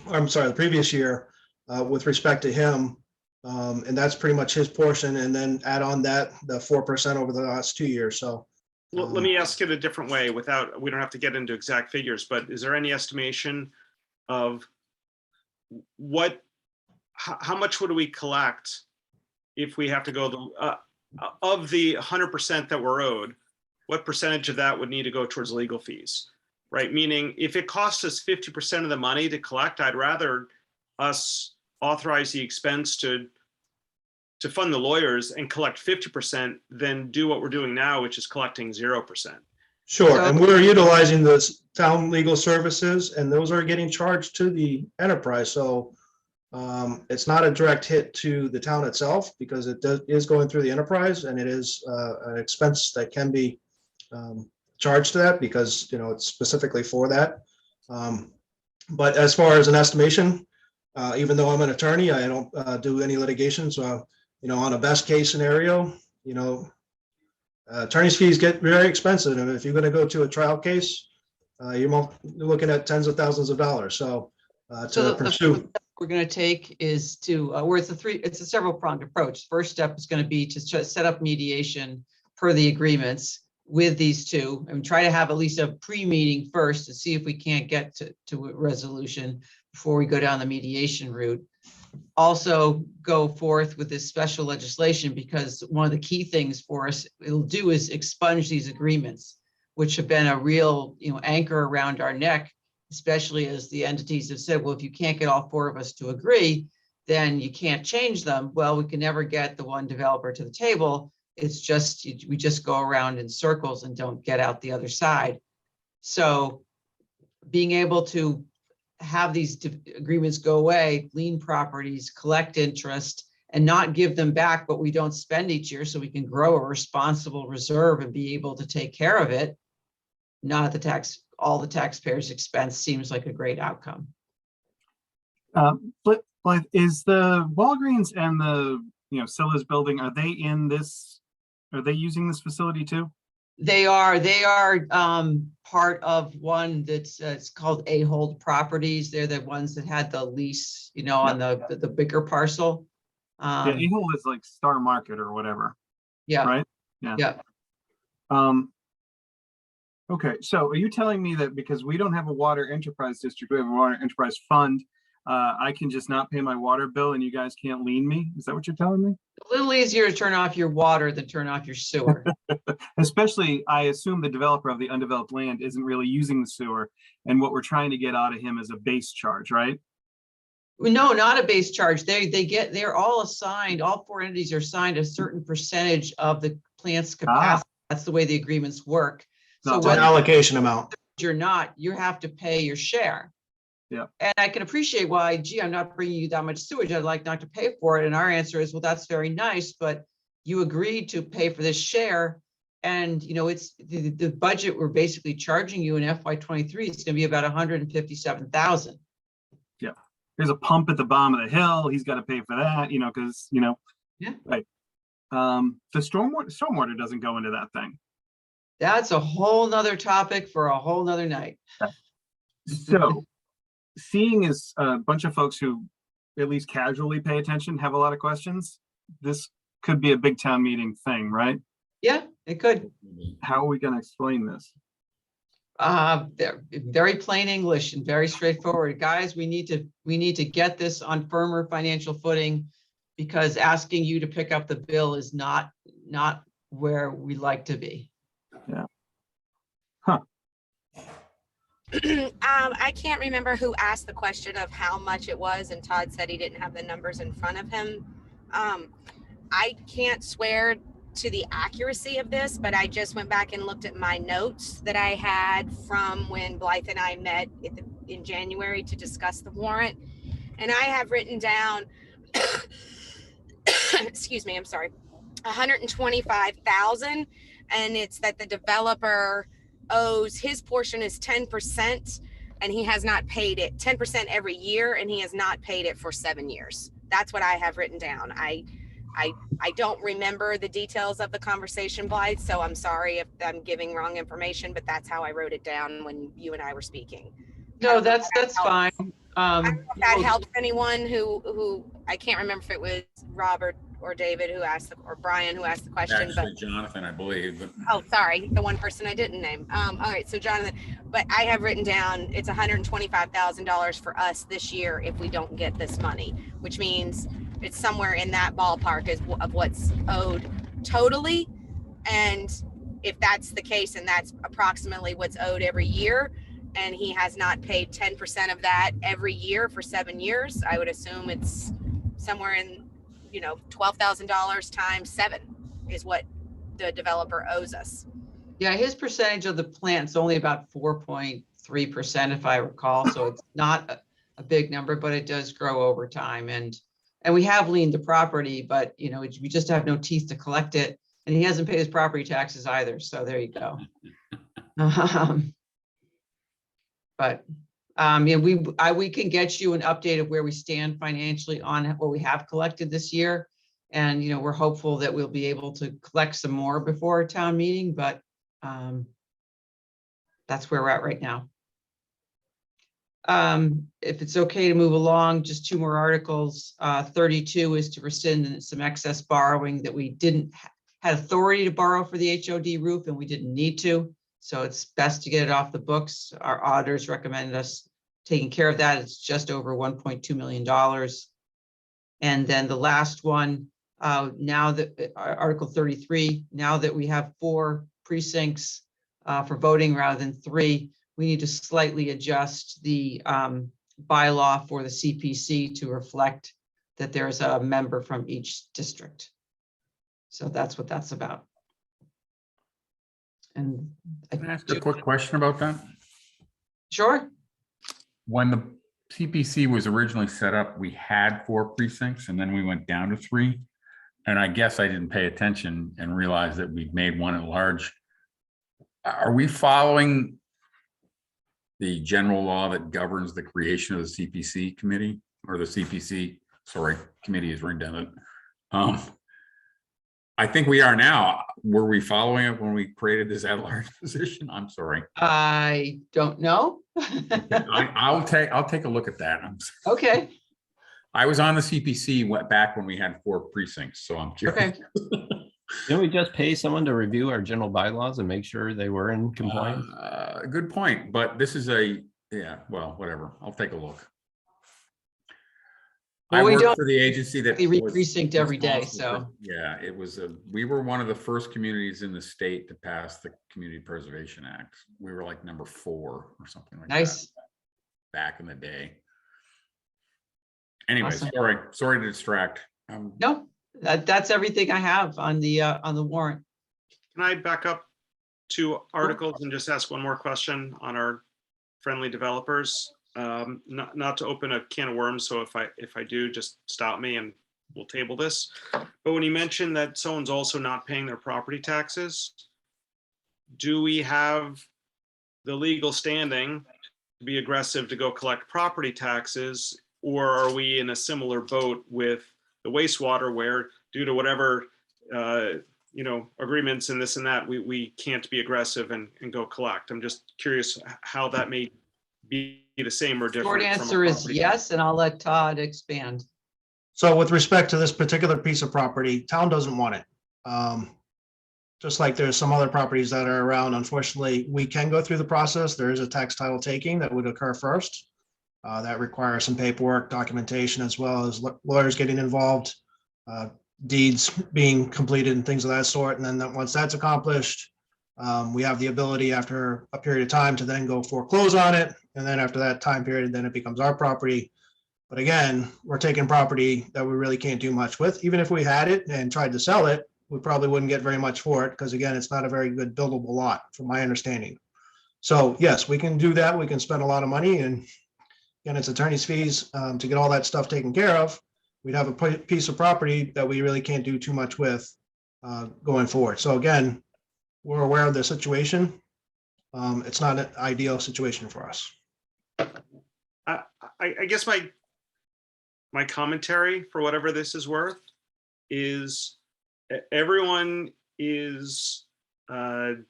I'm sorry, the previous year with respect to him. And that's pretty much his portion. And then add on that, the 4% over the last 2 years. So
Let me ask it a different way we don't have to get into exact figures, but is there any estimation of how much would we collect if we have to go of the 100% that we're owed, what percentage of that would need to go towards legal fees, right? Meaning if it costs us 50% of the money to collect, I'd rather us authorize the expense to fund the lawyers and collect 50% than do what we're doing now, which is collecting 0%.
Sure, and we're utilizing the town legal services and those are getting charged to the enterprise. So it's not a direct hit to the town itself because it is going through the enterprise and it is an expense that can be charged to that because, it's specifically for that. But as far as an estimation, even though I'm an attorney, I don't do any litigation. So, on a best case scenario, attorney's fees get very expensive. And if you're going to go to a trial case, you're looking at tens of thousands of dollars. So to pursue.
We're going to take is to where it's a several pronged approach. First step is going to be to set up mediation per the agreements with these two and try to have at least a pre-meeting first to see if we can't get to a resolution before we go down the mediation route. Also go forth with this special legislation because one of the key things for us it'll do is expunge these agreements, which have been a real anchor around our neck, especially as the entities have said, well, if you can't get all four of us to agree, then you can't change them. Well, we can never get the one developer to the table. It's just, we just go around in circles and don't get out the other side. So being able to have these agreements go away, lien properties, collect interest, and not give them back what we don't spend each year so we can grow a responsible reserve and be able to take care of it, not at all the taxpayers' expense seems like a great outcome.
But is the Walgreens and the Silla's building, are they using this facility too?
They are part of one that's it's called A-Hold Properties. They're the ones that had the lease, on the bigger parcel.
Yeah, A-Hold is like Star Market or whatever.
Yeah.
Right.
Yeah.
Okay, so are you telling me that because we don't have a water enterprise district, we have a water enterprise fund, I can just not pay my water bill and you guys can't lien me? Is that what you're telling me?
A little easier to turn off your water than turn off your sewer.
Especially, I assume the developer of the undeveloped land isn't really using the sewer. And what we're trying to get out of him is a base charge, right?
No, not a base charge. They're all assigned, all four entities are assigned a certain percentage of the plant's capacity. That's the way the agreements work.
So it's an allocation amount.
You're not, you have to pay your share.
Yeah.
And I can appreciate why, gee, I'm not bringing you that much sewage. I'd like not to pay for it. And our answer is, well, that's very nice, but you agreed to pay for this share. And, it's the budget we're basically charging you in FY23. It's going to be about 157,000.
Yeah. There's a pump at the bottom of the hill. He's got to pay for that, because,
Yeah.
Right. The stormwater doesn't go into that thing.
That's a whole nother topic for a whole nother night.
So seeing as a bunch of folks who at least casually pay attention have a lot of questions, this could be a big town meeting thing, right?
Yeah, it could.
How are we going to explain this?
Very plain English and very straightforward. Guys, we need to get this on firmer financial footing, because asking you to pick up the bill is not where we like to be.
Yeah. Huh.
I can't remember who asked the question of how much it was, and Todd said he didn't have the numbers in front of him. I can't swear to the accuracy of this, but I just went back and looked at my notes that I had from when Blythe and I met in January to discuss the warrant. And I have written down, excuse me, I'm sorry, 125,000. And it's that the developer owes, his portion is 10%, and he has not paid it 10% every year, and he has not paid it for 7 years. That's what I have written down. I don't remember the details of the conversation, Blythe, so I'm sorry if I'm giving wrong information, but that's how I wrote it down when you and I were speaking.
No, that's fine.
I don't know if that helps anyone who I can't remember if it was Robert or David who asked or Brian who asked the question.
Actually, Jonathan, I believe. But...
Oh, sorry, the one person I didn't name. All right, so Jonathan, but I have written down it's $125,000 for us this year if we don't get this money, which means it's somewhere in that ballpark of what's owed totally. And if that's the case, and that's approximately what's owed every year, and he has not paid 10% of that every year for 7 years, I would assume it's somewhere in, $12,000 times 7 is what the developer owes us.
Yeah, his percentage of the plant's only about 4.3%, if I recall. So it's not a big number, but it does grow over time. And we have liened the property, but we just have no teeth to collect it. And he hasn't paid his property taxes either. So there you go. But we can get you an update of where we stand financially on what we have collected this year. And, we're hopeful that we'll be able to collect some more before a town meeting, but that's where we're at right now. If it's okay to move along, just 2 more articles. 32 is to rescind some excess borrowing that we didn't had authority to borrow for the HOD roof, and we didn't need to. So it's best to get it off the books. Our auditors recommended us taking care of that. It's just over $1.2 million. And then the last one, now that Article 33, now that we have 4 precincts for voting rather than 3, we need to slightly adjust the bylaw for the CPC to reflect that there's a member from each district. So that's what that's about. And
can I ask a quick question about that?
Sure.
When the CPC was originally set up, we had 4 precincts, and then we went down to 3. And I guess I didn't pay attention and realize that we'd made one at large. Are we following the general law that governs the creation of the CPC committee, or the CPC, sorry, committee is redundant. I think we are now. Were we following it when we created this at-large position? I'm sorry.
I don't know.
I'll take a look at that.
Okay.
I was on the CPC back when we had 4 precincts, so I'm curious.
Okay.
Didn't we just pay someone to review our general bylaws and make sure they were in compliance?
Good point, but this is well, whatever. I'll take a look.
Well,
I worked for the agency that
we
was
precinct every day, so
yeah, it was we were one of the first communities in the state to pass the Community Preservation Act. We were like number 4 or something like
nice.
that back in the day. Anyway,
Awesome.
sorry to distract.
No, that's everything I have on the warrant.
Can I back up 2 articles and just ask one more question on our friendly developers? Not to open a can of worms, so if I do, just stop me and we'll table this. But when you mentioned that someone's also not paying their property taxes, do we have the legal standing to be aggressive to go collect property taxes, or are we in a similar boat with the wastewater where, due to whatever agreements and this and that, we can't be aggressive and go collect? I'm just curious how that may be the same or different.
Short answer is yes, and I'll let Todd expand.
So with respect to this particular piece of property, town doesn't want it. Just like there's some other properties that are around, unfortunately, we can go through the process. There is a tax title taking that would occur first. That requires some paperwork, documentation, as well as lawyers getting involved, deeds being completed and things of that sort. And then once that's accomplished, we have the ability after a period of time to then go foreclose on it. And then after that time period, then it becomes our property. But again, we're taking property that we really can't do much with. Even if we had it and tried to sell it, we probably wouldn't get very much for it because again, it's not a very good buildable lot from my understanding. So yes, we can do that. We can spend a lot of money and again, it's attorney's fees to get all that stuff taken care of. We'd have a piece of property that we really can't do too much with going forward. So again, we're aware of the situation. It's not an ideal situation for us.
I guess my commentary, for whatever this is worth, is everyone is everyone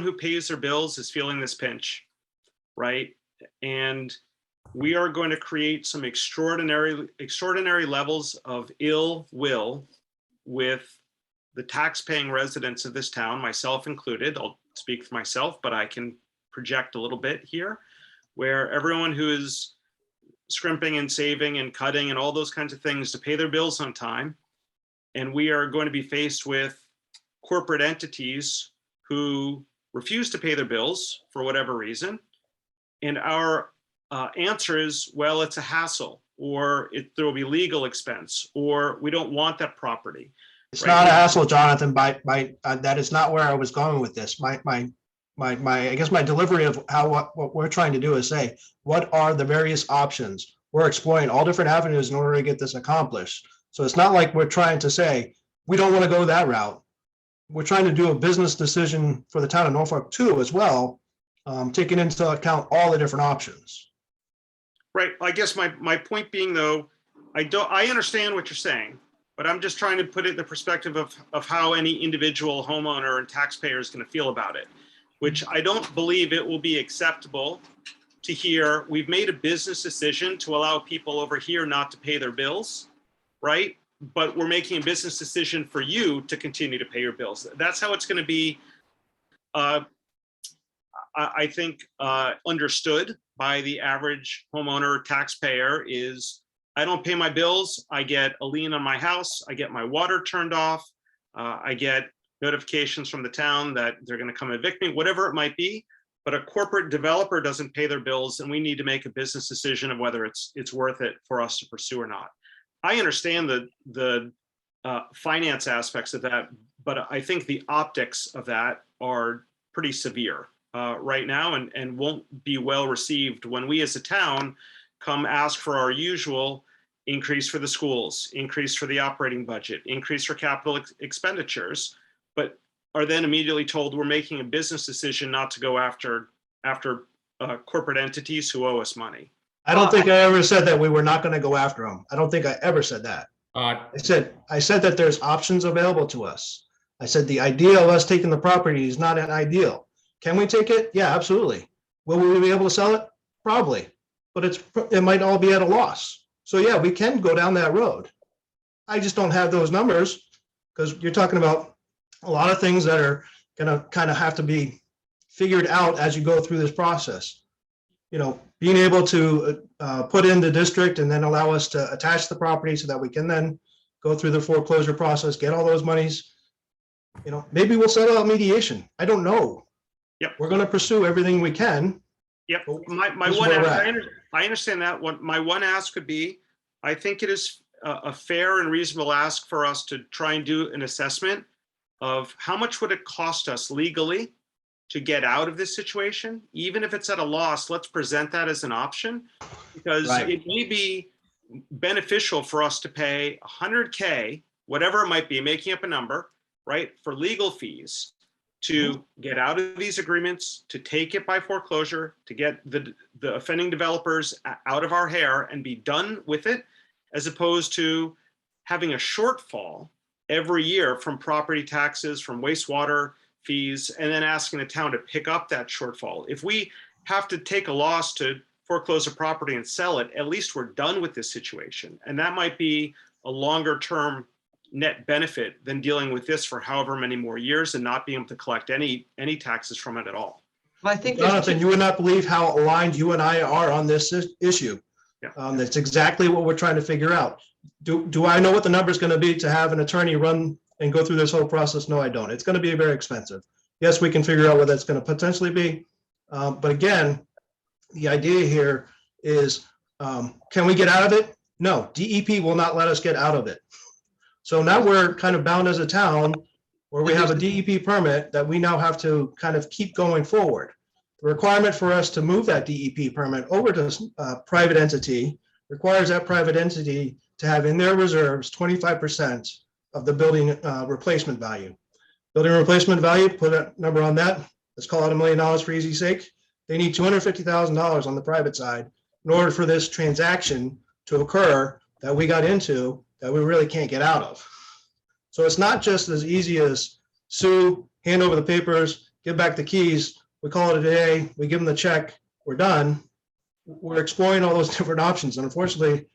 who pays their bills is feeling this pinch, right? And we are going to create some extraordinary levels of ill will with the tax-paying residents of this town, myself included. I'll speak for myself, but I can project a little bit here, where everyone who is scrimping and saving and cutting and all those kinds of things to pay their bills on time. And we are going to be faced with corporate entities who refuse to pay their bills for whatever reason. And our answer is, well, it's a hassle, or there will be legal expense, or we don't want that property.
It's not a hassle, Jonathan. That is not where I was going with this. I guess my delivery of what we're trying to do is say, what are the various options? We're exploring all different avenues in order to get this accomplished. So it's not like we're trying to say, we don't want to go that route. We're trying to do a business decision for the town of Norfolk too, as well, taking into account all the different options.
Right. I guess my point being, though, I understand what you're saying, but I'm just trying to put it in the perspective of how any individual homeowner and taxpayer is going to feel about it, which I don't believe it will be acceptable to hear. We've made a business decision to allow people over here not to pay their bills, right? But we're making a business decision for you to continue to pay your bills. That's how it's going to be, I think, understood by the average homeowner taxpayer is, I don't pay my bills, I get a lien on my house, I get my water turned off, I get notifications from the town that they're going to come evict me, whatever it might be. But a corporate developer doesn't pay their bills, and we need to make a business decision of whether it's worth it for us to pursue or not. I understand the finance aspects of that, but I think the optics of that are pretty severe right now and won't be well received when we as a town come ask for our usual increase for the schools, increase for the operating budget, increase for capital expenditures, but are then immediately told we're making a business decision not to go after corporate entities who owe us money.
I don't think I ever said that we were not going to go after them. I don't think I ever said that. I said that there's options available to us. I said the idea of us taking the property is not an ideal. Can we take it? Yeah, absolutely. Will we be able to sell it? Probably, but it might all be at a loss. So yeah, we can go down that road. I just don't have those numbers because you're talking about a lot of things that are going to kind of have to be figured out as you go through this process. You know, being able to put in the district and then allow us to attach the property so that we can then go through the foreclosure process, get all those monies. You know, maybe we'll settle out mediation. I don't know.
Yep.
We're going to pursue everything we can.
Yep. My one ask, I understand that. My one ask would be, I think it is a fair and reasonable ask for us to try and do an assessment of how much would it cost us legally to get out of this situation. Even if it's at a loss, let's present that as an option, because it may be beneficial for us to pay $100K, whatever it might be, making up a number, right, for legal fees to get out of these agreements, to take it by foreclosure, to get the offending developers out of our hair and be done with it, as opposed to having a shortfall every year from property taxes, from wastewater fees, and then asking the town to pick up that shortfall. If we have to take a loss to foreclose a property and sell it, at least we're done with this situation. And that might be a longer term net benefit than dealing with this for however many more years and not being able to collect any taxes from it at all.
Well, I think there's
Jonathan, you would not believe how aligned you and I are on this issue.
Yeah.
That's exactly what we're trying to figure out. Do I know what the number is going to be to have an attorney run and go through this whole process? No, I don't. It's going to be very expensive. Yes, we can figure out what that's going to potentially be. But again, the idea here is, can we get out of it? No, DEP will not let us get out of it. So now we're kind of bound as a town where we have a DEP permit that we now have to kind of keep going forward. The requirement for us to move that DEP permit over to a private entity requires that private entity to have in their reserves 25% of the building replacement value. Building replacement value, put a number on that. Let's call it $1 million for easy sake. They need $250,000 on the private side in order for this transaction to occur that we got into that we really can't get out of. So it's not just as easy as sue, hand over the papers, give back the keys. We call it a day, we give them the check, we're done. We're exploring all those different options. And unfortunately,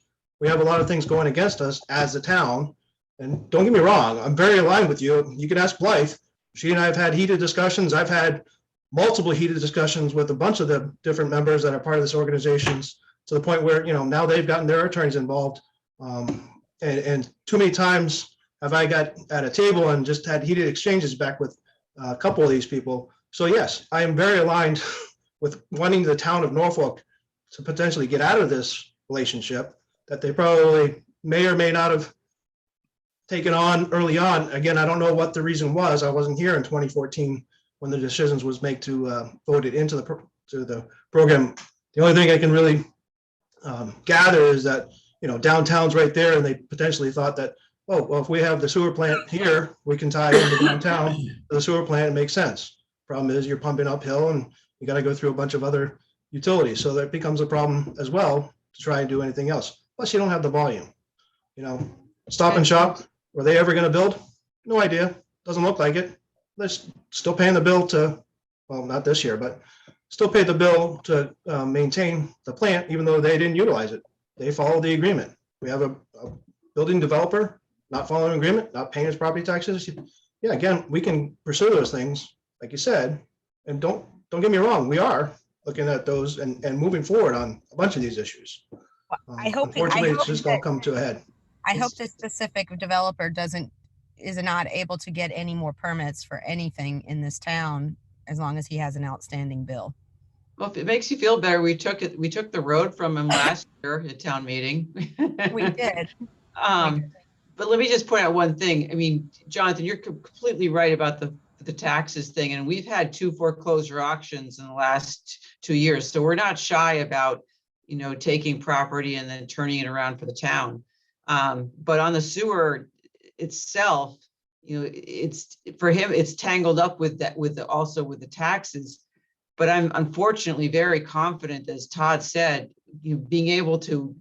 we have a lot of things going against us as a town. And don't get me wrong, I'm very aligned with you. You can ask Blythe. She and I have had heated discussions. I've had multiple heated discussions with a bunch of the different members that are part of this organizations, to the point where, you know, now they've gotten their attorneys involved. And too many times have I got at a table and just had heated exchanges back with a couple of these people. So yes, I am very aligned with wanting the town of Norfolk to potentially get out of this relationship that they probably may or may not have taken on early on. Again, I don't know what the reason was. I wasn't here in 2014 when the decisions was made to vote it into the program. The only thing I can really gather is that, you know, downtown's right there, and they potentially thought that, oh, well, if we have the sewer plant here, we can tie into downtown to the sewer plant. It makes sense. Problem is, you're pumping uphill and you got to go through a bunch of other utilities. So that becomes a problem as well to try and do anything else. Plus, you don't have the volume. You know, Stop and Shop, were they ever going to build? No idea. Doesn't look like it. They're still paying the bill to, well, not this year, but still pay the bill to maintain the plant, even though they didn't utilize it. They followed the agreement. We have a building developer not following agreement, not paying his property taxes. Yeah, again, we can pursue those things, like you said, and don't get me wrong, we are looking at those and moving forward on a bunch of these issues. Unfortunately, it's just gonna come to a head.
I hope this specific developer is not able to get any more permits for anything in this town as long as he has an outstanding bill.
Well, if it makes you feel better, we took the road from him last year at town meeting.
We did.
But let me just point out one thing. I mean, Jonathan, you're completely right about the taxes thing. And we've had 2 foreclosure auctions in the last 2 years. So we're not shy about, you know, taking property and then turning it around for the town. But on the sewer itself, you know, it's for him, it's tangled up with that, also with the taxes. But I'm unfortunately very confident, as Todd said, you know, being able to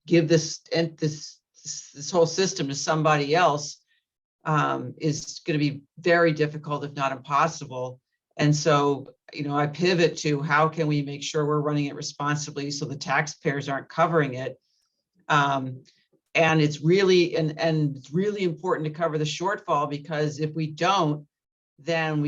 give this whole system to somebody else is going to be very difficult, if not impossible. And so, you know, I pivot to how can we make sure we're running it responsibly so the taxpayers aren't covering it. And it's really and it's really important to cover the shortfall, because if we don't, then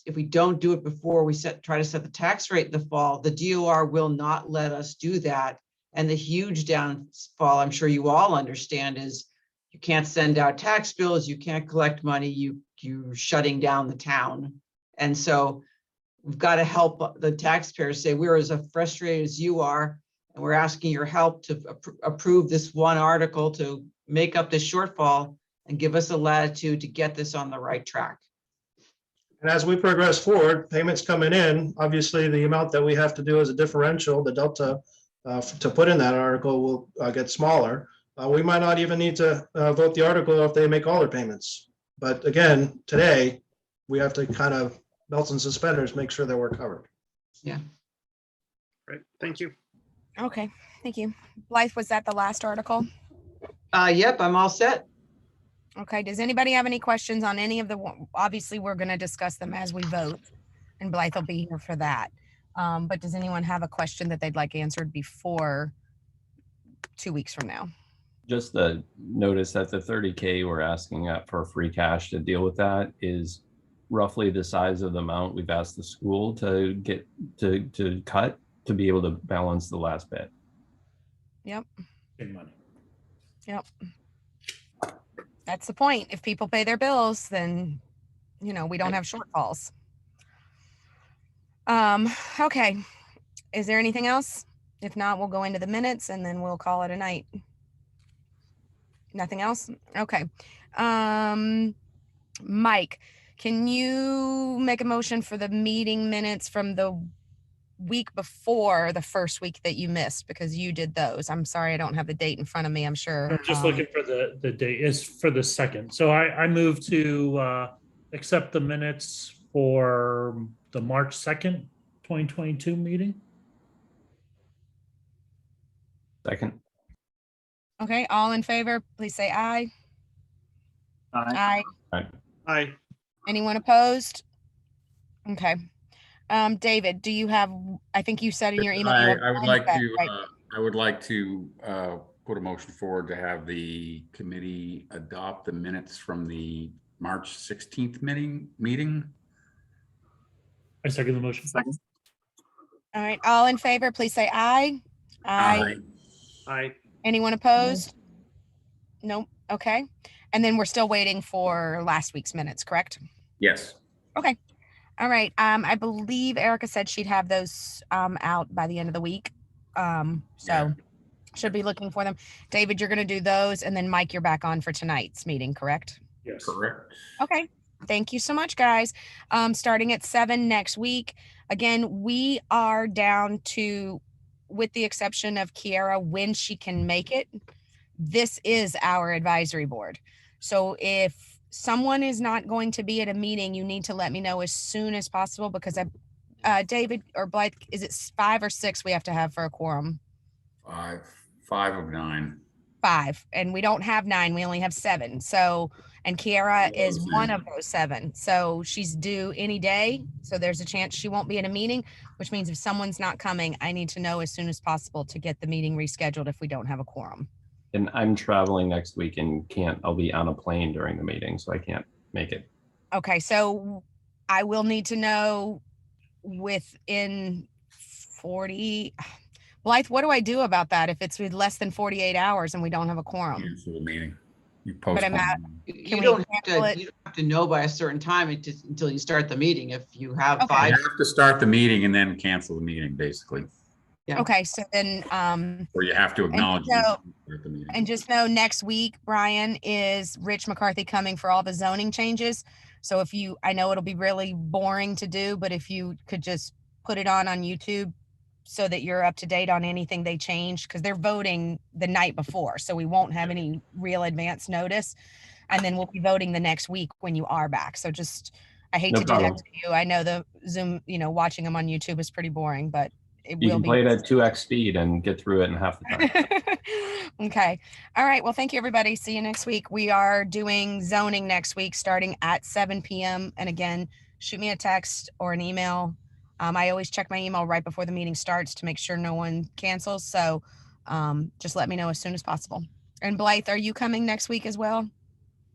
if we don't do it before we try to set the tax rate in the fall, the DOR will not let us do that. And the huge downfall, I'm sure you all understand, is you can't send out tax bills, you can't collect money, you're shutting down the town. And so we've got to help the taxpayers say, we're as frustrated as you are, and we're asking your help to approve this one article to make up this shortfall and give us a latitude to get this on the right track.
And as we progress forward, payments coming in, obviously the amount that we have to do as a differential, the delta to put in that article will get smaller. We might not even need to vote the article if they make all their payments. But again, today, we have to kind of belts and suspenders, make sure that we're covered.
Yeah.
Right. Thank you.
Okay, thank you. Blythe, was that the last article?
Yep, I'm all set.
Okay, does anybody have any questions on any of obviously we're going to discuss them as we vote, and Blythe will be here for that. But does anyone have a question that they'd like answered before 2 weeks from now?
Just the notice that the 30K we're asking for free cash to deal with that is roughly the size of the amount we've asked the school to get to cut to be able to balance the last bit.
Yep.
Big money.
Yep. That's the point. If people pay their bills, then, you know, we don't have shortfalls. Okay. Is there anything else? If not, we'll go into the minutes and then we'll call it a night. Nothing else? Okay. Mike, can you make a motion for the meeting minutes from the week before the first week that you missed, because you did those? I'm sorry, I don't have the date in front of me, I'm sure.
I'm just looking for the date is for the second. So I move to accept the minutes for the March 2nd, 2022 meeting.
Second.
Okay, all in favor, please say aye. Aye.
Aye.
Anyone opposed? Okay. David, do you have, I think you said in your email. you have
I would
one
like
set,
to,
right?
I would like to put a motion forward to have the committee adopt the minutes from the March 16th meeting.
I second the motion.
Second.
All right, all in favor, please say aye. Aye.
Aye.
Anyone opposed? Nope. Okay. And then we're still waiting for last week's minutes, correct?
Yes.
Okay. All right. I believe Erica said she'd have those out by the end of the week. So should be looking for them. David, you're going to do those, and then Mike, you're back on for tonight's meeting, correct?
Yes.
Correct.
Okay. Thank you so much, guys. Starting at 7 next week. Again, we are down to, with the exception of Kiara, when she can make it, this is our advisory board. So if someone is not going to be at a meeting, you need to let me know as soon as possible, because David or Blythe, is it 5 or 6 we have to have for a quorum?
5 of 9.
5, and we don't have 9, we only have 7. So, and Kiara is one of those 7. So she's due any day. So there's a chance she won't be at a meeting, which means if someone's not coming, I need to know as soon as possible to get the meeting rescheduled if we don't have a quorum.
And I'm traveling next week and I'll be on a plane during the meeting, so I can't make it.
Okay, so I will need to know within 40. Blythe, what do I do about that if it's with less than 48 hours and we don't have a quorum?
Cancel the meeting. You
But I'm
postpone.
at,
You
we
don't
cancel
have
it?
to, you don't have to know by a certain time until you start the meeting. If you have
Okay.
5,
You have to start the meeting and then cancel the meeting, basically.
Yeah.
Okay, so then,
Or you have to acknowledge.
so-
you start the meeting.
and just know next week, Brian, is Rich McCarthy coming for all the zoning changes. So if you, I know it'll be really boring to do, but if you could just put it on YouTube so that you're up to date on anything they changed, because they're voting the night before. So we won't have any real advance notice. And then we'll be voting the next week when you are back. So just, I hate
No
to do
problem.
that to you. I know the Zoom, watching them on YouTube is pretty boring, but it
You
will
can
be.
play it at 2x speed and get through it in half the time.
Okay. All right. Well, thank you, everybody. See you next week. We are doing zoning next week, starting at 7 p.m. And again, shoot me a text or an email. I always check my email right before the meeting starts to make sure no one cancels. So just let me know as soon as possible. And Blythe, are you coming next week as well?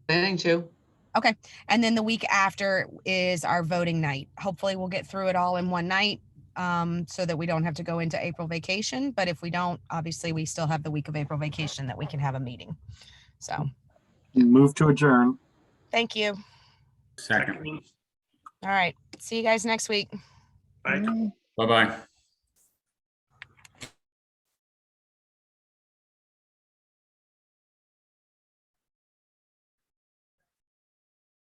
planning to.
Okay. And then the week after is our voting night. Hopefully we'll get through it all in one night. So that we don't have to go into April vacation. But if we don't, obviously we still have the week of April vacation that we can have a meeting. So
Move to adjourn.
thank you.
Second.
All right. See you guys next week.
Bye.
Bye-bye.